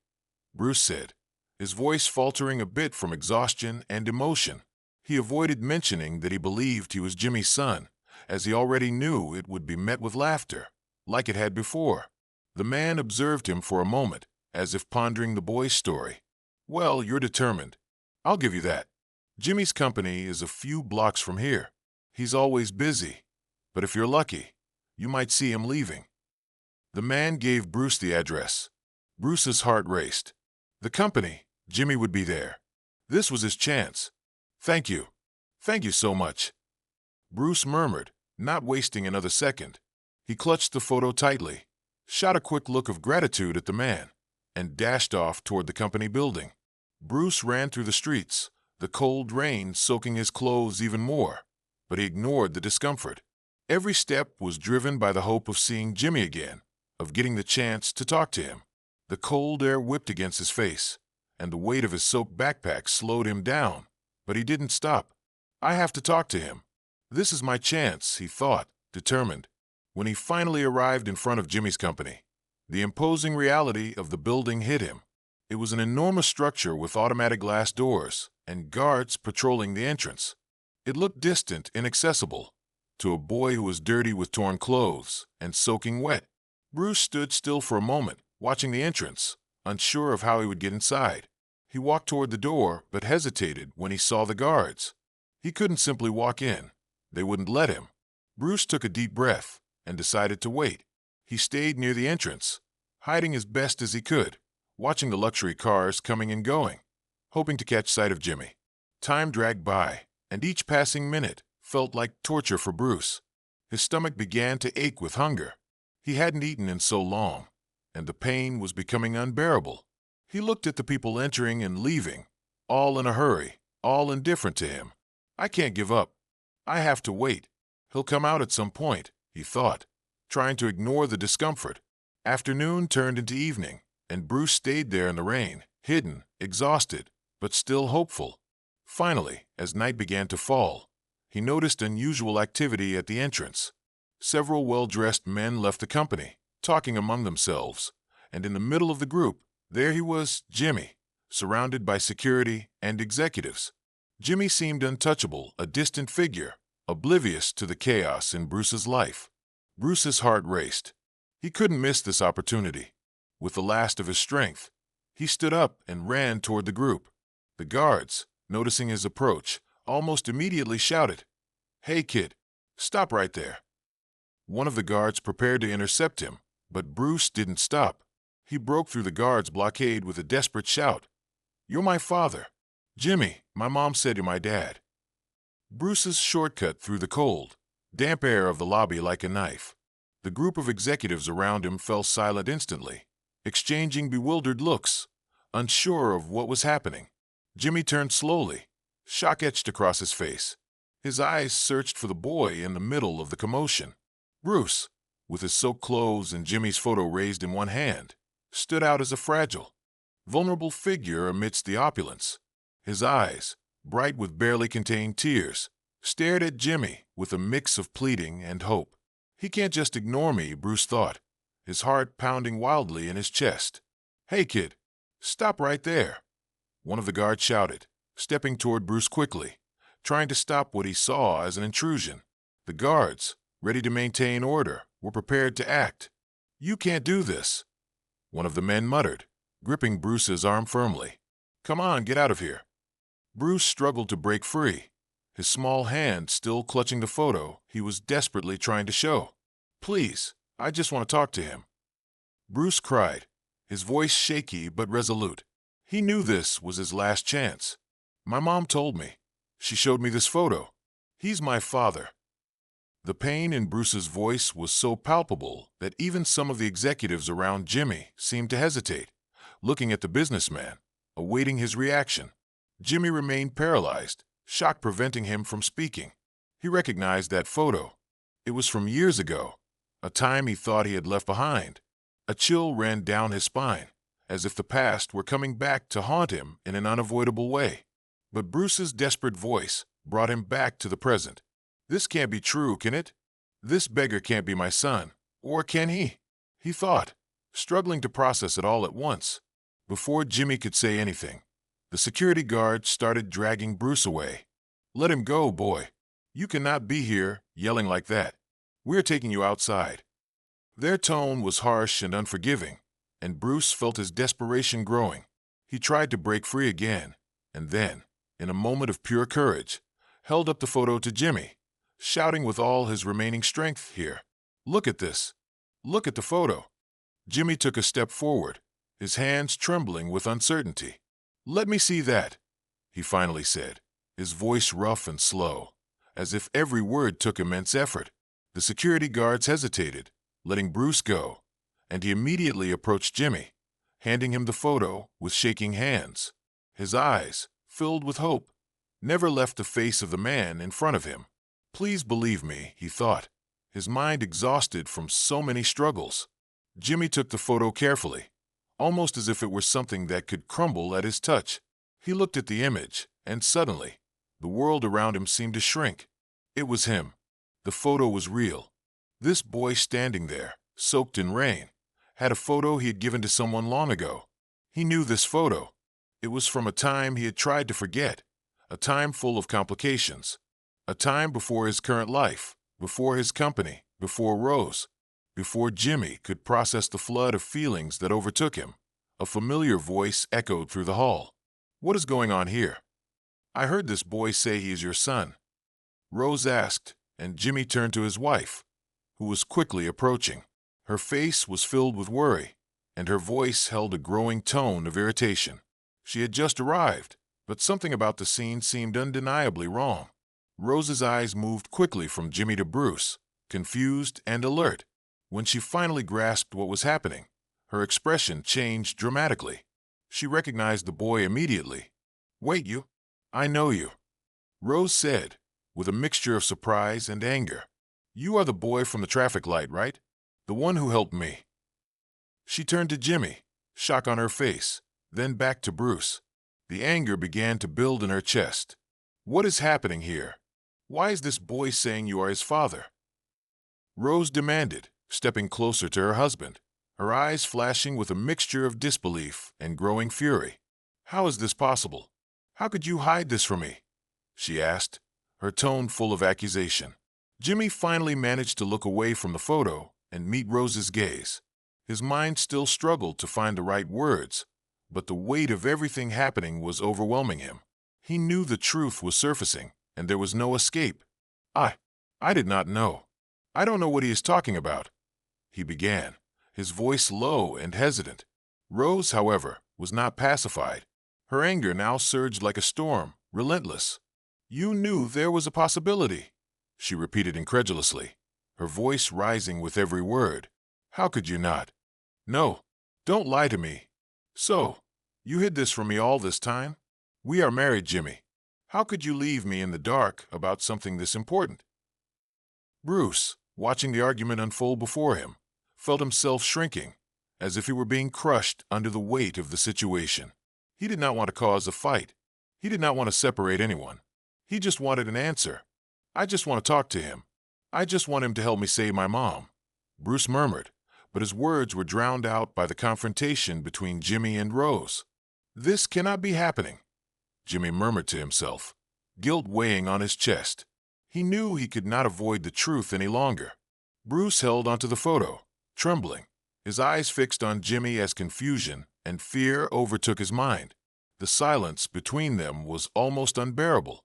Bruce said, his voice faltering a bit from exhaustion and emotion. He avoided mentioning that he believed he was Jimmy's son, as he already knew it would be met with laughter, like it had before. The man observed him for a moment, as if pondering the boy's story. "Well, you're determined. I'll give you that. Jimmy's company is a few blocks from here. He's always busy, but if you're lucky, you might see him leaving." The man gave Bruce the address. Bruce's heart raced. The company, Jimmy would be there. This was his chance. "Thank you. Thank you so much," Bruce murmured, not wasting another second. He clutched the photo tightly, shot a quick look of gratitude at the man, and dashed off toward the company building. Bruce ran through the streets, the cold rain soaking his clothes even more, but he ignored the discomfort. Every step was driven by the hope of seeing Jimmy again, of getting the chance to talk to him. The cold air whipped against his face, and the weight of his soaked backpack slowed him down, but he didn't stop. "I have to talk to him. This is my chance," he thought, determined. When he finally arrived in front of Jimmy's company, the imposing reality of the building hit him. It was an enormous structure with automatic glass doors and guards patrolling the entrance. It looked distant, inaccessible, to a boy who was dirty with torn clothes and soaking wet. Bruce stood still for a moment, watching the entrance, unsure of how he would get inside. He walked toward the door, but hesitated when he saw the guards. He couldn't simply walk in. They wouldn't let him. Bruce took a deep breath and decided to wait. He stayed near the entrance, hiding as best as he could, watching the luxury cars coming and going, hoping to catch sight of Jimmy. Time dragged by, and each passing minute felt like torture for Bruce. His stomach began to ache with hunger. He hadn't eaten in so long, and the pain was becoming unbearable. He looked at the people entering and leaving, all in a hurry, all indifferent to him. "I can't give up. I have to wait. He'll come out at some point," he thought, trying to ignore the discomfort. Afternoon turned into evening, and Bruce stayed there in the rain, hidden, exhausted, but still hopeful. Finally, as night began to fall, he noticed unusual activity at the entrance. Several well-dressed men left the company, talking among themselves, and in the middle of the group, there he was, Jimmy, surrounded by security and executives. Jimmy seemed untouchable, a distant figure, oblivious to the chaos in Bruce's life. Bruce's heart raced. He couldn't miss this opportunity. With the last of his strength, he stood up and ran toward the group. The guards, noticing his approach, almost immediately shouted, "Hey kid, stop right there." One of the guards prepared to intercept him, but Bruce didn't stop. He broke through the guards' blockade with a desperate shout. "You're my father. Jimmy, my mom said you're my dad." Bruce's shortcut through the cold, damp air of the lobby like a knife. The group of executives around him fell silent instantly, exchanging bewildered looks, unsure of what was happening. Jimmy turned slowly, shock etched across his face. His eyes searched for the boy in the middle of the commotion. Bruce, with his soaked clothes and Jimmy's photo raised in one hand, stood out as a fragile, vulnerable figure amidst the opulence. His eyes, bright with barely contained tears, stared at Jimmy with a mix of pleading and hope. He can't just ignore me, Bruce thought, his heart pounding wildly in his chest. Hey, kid, stop right there, one of the guards shouted, stepping toward Bruce quickly, trying to stop what he saw as an intrusion. The guards, ready to maintain order, were prepared to act. You can't do this, one of the men muttered, gripping Bruce's arm firmly. Come on, get out of here. Bruce struggled to break free, his small hand still clutching the photo he was desperately trying to show. Please, I just want to talk to him, Bruce cried, his voice shaky but resolute. He knew this was his last chance. My mom told me. She showed me this photo. He's my father. The pain in Bruce's voice was so palpable that even some of the executives around Jimmy seemed to hesitate, looking at the businessman, awaiting his reaction. Jimmy remained paralyzed, shock preventing him from speaking. He recognized that photo. It was from years ago, a time he thought he had left behind. A chill ran down his spine, as if the past were coming back to haunt him in an unavoidable way. But Bruce's desperate voice brought him back to the present. This can't be true, can it? This beggar can't be my son, or can he? He thought, struggling to process it all at once. Before Jimmy could say anything, the security guard started dragging Bruce away. Let him go, boy. You cannot be here yelling like that. We're taking you outside. Their tone was harsh and unforgiving, and Bruce felt his desperation growing. He tried to break free again, and then, in a moment of pure courage, held up the photo to Jimmy, shouting with all his remaining strength, here. Look at this. Look at the photo. Jimmy took a step forward, his hands trembling with uncertainty. Let me see that, he finally said, his voice rough and slow, as if every word took immense effort. The security guards hesitated, letting Bruce go, and he immediately approached Jimmy, handing him the photo with shaking hands. His eyes, filled with hope, never left the face of the man in front of him. Please believe me, he thought, his mind exhausted from so many struggles. Jimmy took the photo carefully, almost as if it were something that could crumble at his touch. He looked at the image, and suddenly, the world around him seemed to shrink. It was him. The photo was real. This boy standing there, soaked in rain, had a photo he had given to someone long ago. He knew this photo. It was from a time he had tried to forget, a time full of complications, a time before his current life, before his company, before Rose, before Jimmy could process the flood of feelings that overtook him. A familiar voice echoed through the hall. What is going on here? I heard this boy say he is your son, Rose asked, and Jimmy turned to his wife, who was quickly approaching. Her face was filled with worry, and her voice held a growing tone of irritation. She had just arrived, but something about the scene seemed undeniably wrong. Rose's eyes moved quickly from Jimmy to Bruce, confused and alert. When she finally grasped what was happening, her expression changed dramatically. She recognized the boy immediately. Wait, you? I know you, Rose said, with a mixture of surprise and anger. You are the boy from the traffic light, right? The one who helped me. She turned to Jimmy, shock on her face, then back to Bruce. The anger began to build in her chest. What is happening here? Why is this boy saying you are his father? Rose demanded, stepping closer to her husband, her eyes flashing with a mixture of disbelief and growing fury. How is this possible? How could you hide this from me? She asked, her tone full of accusation. Jimmy finally managed to look away from the photo and meet Rose's gaze. His mind still struggled to find the right words, but the weight of everything happening was overwhelming him. He knew the truth was surfacing, and there was no escape. I did not know. I don't know what he is talking about, he began, his voice low and hesitant. Rose, however, was not pacified. Her anger now surged like a storm, relentless. You knew there was a possibility, she repeated incredulously, her voice rising with every word. How could you not? No, don't lie to me. So, you hid this from me all this time? We are married, Jimmy. How could you leave me in the dark about something this important? Bruce, watching the argument unfold before him, felt himself shrinking, as if he were being crushed under the weight of the situation. He did not want to cause a fight. He did not want to separate anyone. He just wanted an answer. I just want to talk to him. I just want him to help me save my mom, Bruce murmured, but his words were drowned out by the confrontation between Jimmy and Rose. This cannot be happening, Jimmy murmured to himself, guilt weighing on his chest. He knew he could not avoid the truth any longer. Bruce held onto the photo, trembling, his eyes fixed on Jimmy as confusion and fear overtook his mind. The silence between them was almost unbearable.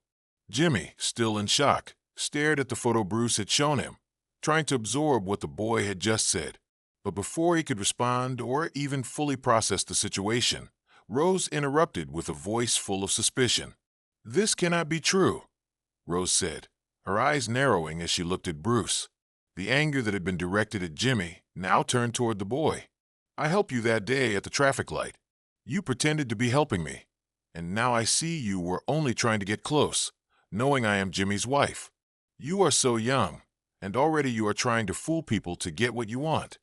Jimmy, still in shock, stared at the photo Bruce had shown him, trying to absorb what the boy had just said. But before he could respond or even fully process the situation, Rose interrupted with a voice full of suspicion. "This cannot be true," Rose said, her eyes narrowing as she looked at Bruce. The anger that had been directed at Jimmy now turned toward the boy. "I helped you that day at the traffic light. You pretended to be helping me, and now I see you were only trying to get close, knowing I am Jimmy's wife. You are so young, and already you are trying to fool people to get what you want."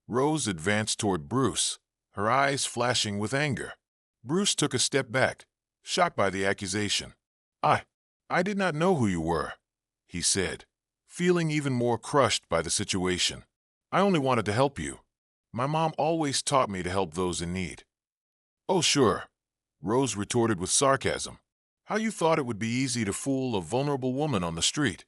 Rose advanced toward Bruce, her eyes flashing with anger. Bruce took a step back, shocked by the accusation. I did not know who you were," he said, feeling even more crushed by the situation. "I only wanted to help you. My mom always taught me to help those in need." "Oh, sure," Rose retorted with sarcasm. "How you thought it would be easy to fool a vulnerable woman on the street,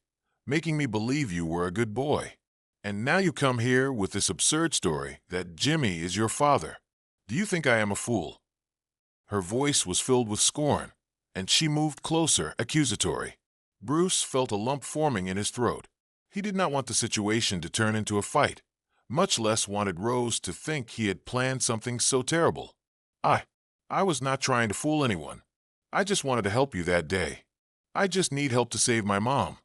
making me believe you were a good boy. And now you come here with this absurd story that Jimmy is your father. Do you think I am a fool?" Her voice was filled with scorn, and she moved closer, accusatory. Bruce felt a lump forming in his throat. He did not want the situation to turn into a fight, much less wanted Rose to think he had planned something so terrible. I was not trying to fool anyone. I just wanted to help you that day. I just need help to save my mom,"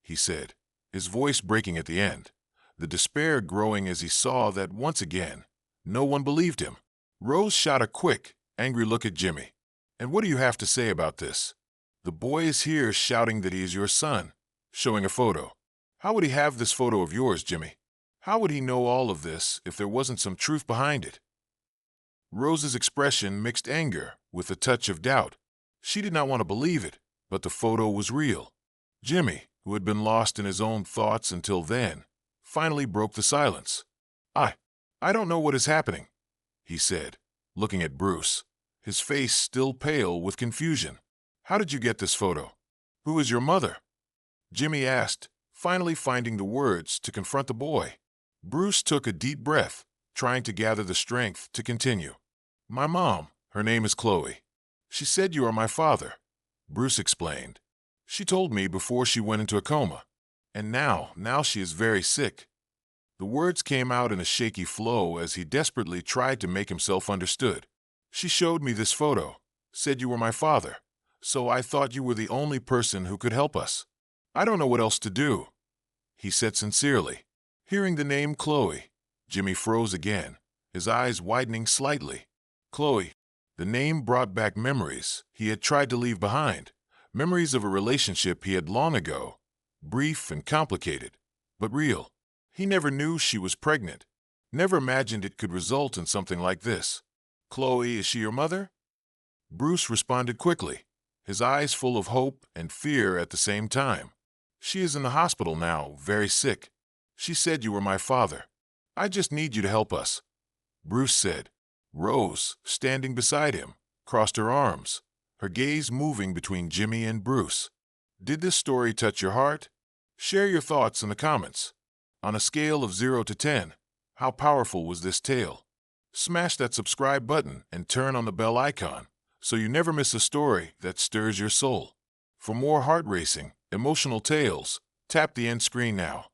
he said, his voice breaking at the end, the despair growing as he saw that once again, no one believed him. Rose shot a quick, angry look at Jimmy. "And what do you have to say about this? The boy is here shouting that he is your son, showing a photo. How would he have this photo of yours, Jimmy? How would he know all of this if there wasn't some truth behind it?" Rose's expression mixed anger with a touch of doubt. She did not want to believe it, but the photo was real. Jimmy, who had been lost in his own thoughts until then, finally broke the silence. I don't know what is happening," he said, looking at Bruce, his face still pale with confusion. "How did you get this photo? Who is your mother?" Jimmy asked, finally finding the words to confront the boy. Bruce took a deep breath, trying to gather the strength to continue. "My mom, her name is Chloe. She said you are my father," Bruce explained. "She told me before she went into a coma. And now she is very sick." The words came out in a shaky flow as he desperately tried to make himself understood. "She showed me this photo, said you were my father, so I thought you were the only person who could help us. I don't know what else to do," he said sincerely. Hearing the name Chloe, Jimmy froze again, his eyes widening slightly. Chloe. The name brought back memories he had tried to leave behind, memories of a relationship he had long ago, brief and complicated, but real. He never knew she was pregnant, never imagined it could result in something like this. "Chloe, is she your mother?" Bruce responded quickly, his eyes full of hope and fear at the same time. "She is in the hospital now, very sick. She said you were my father. I just need you to help us," Bruce said. Rose, standing beside him, crossed her arms, her gaze moving between Jimmy and Bruce. Did this story touch your heart? Share your thoughts in the comments. On a scale of 0 to 10, how powerful was this tale? Smash that subscribe button and turn on the bell icon so you never miss a story that stirs your soul. For more heart-racing, emotional tales, tap the end screen now.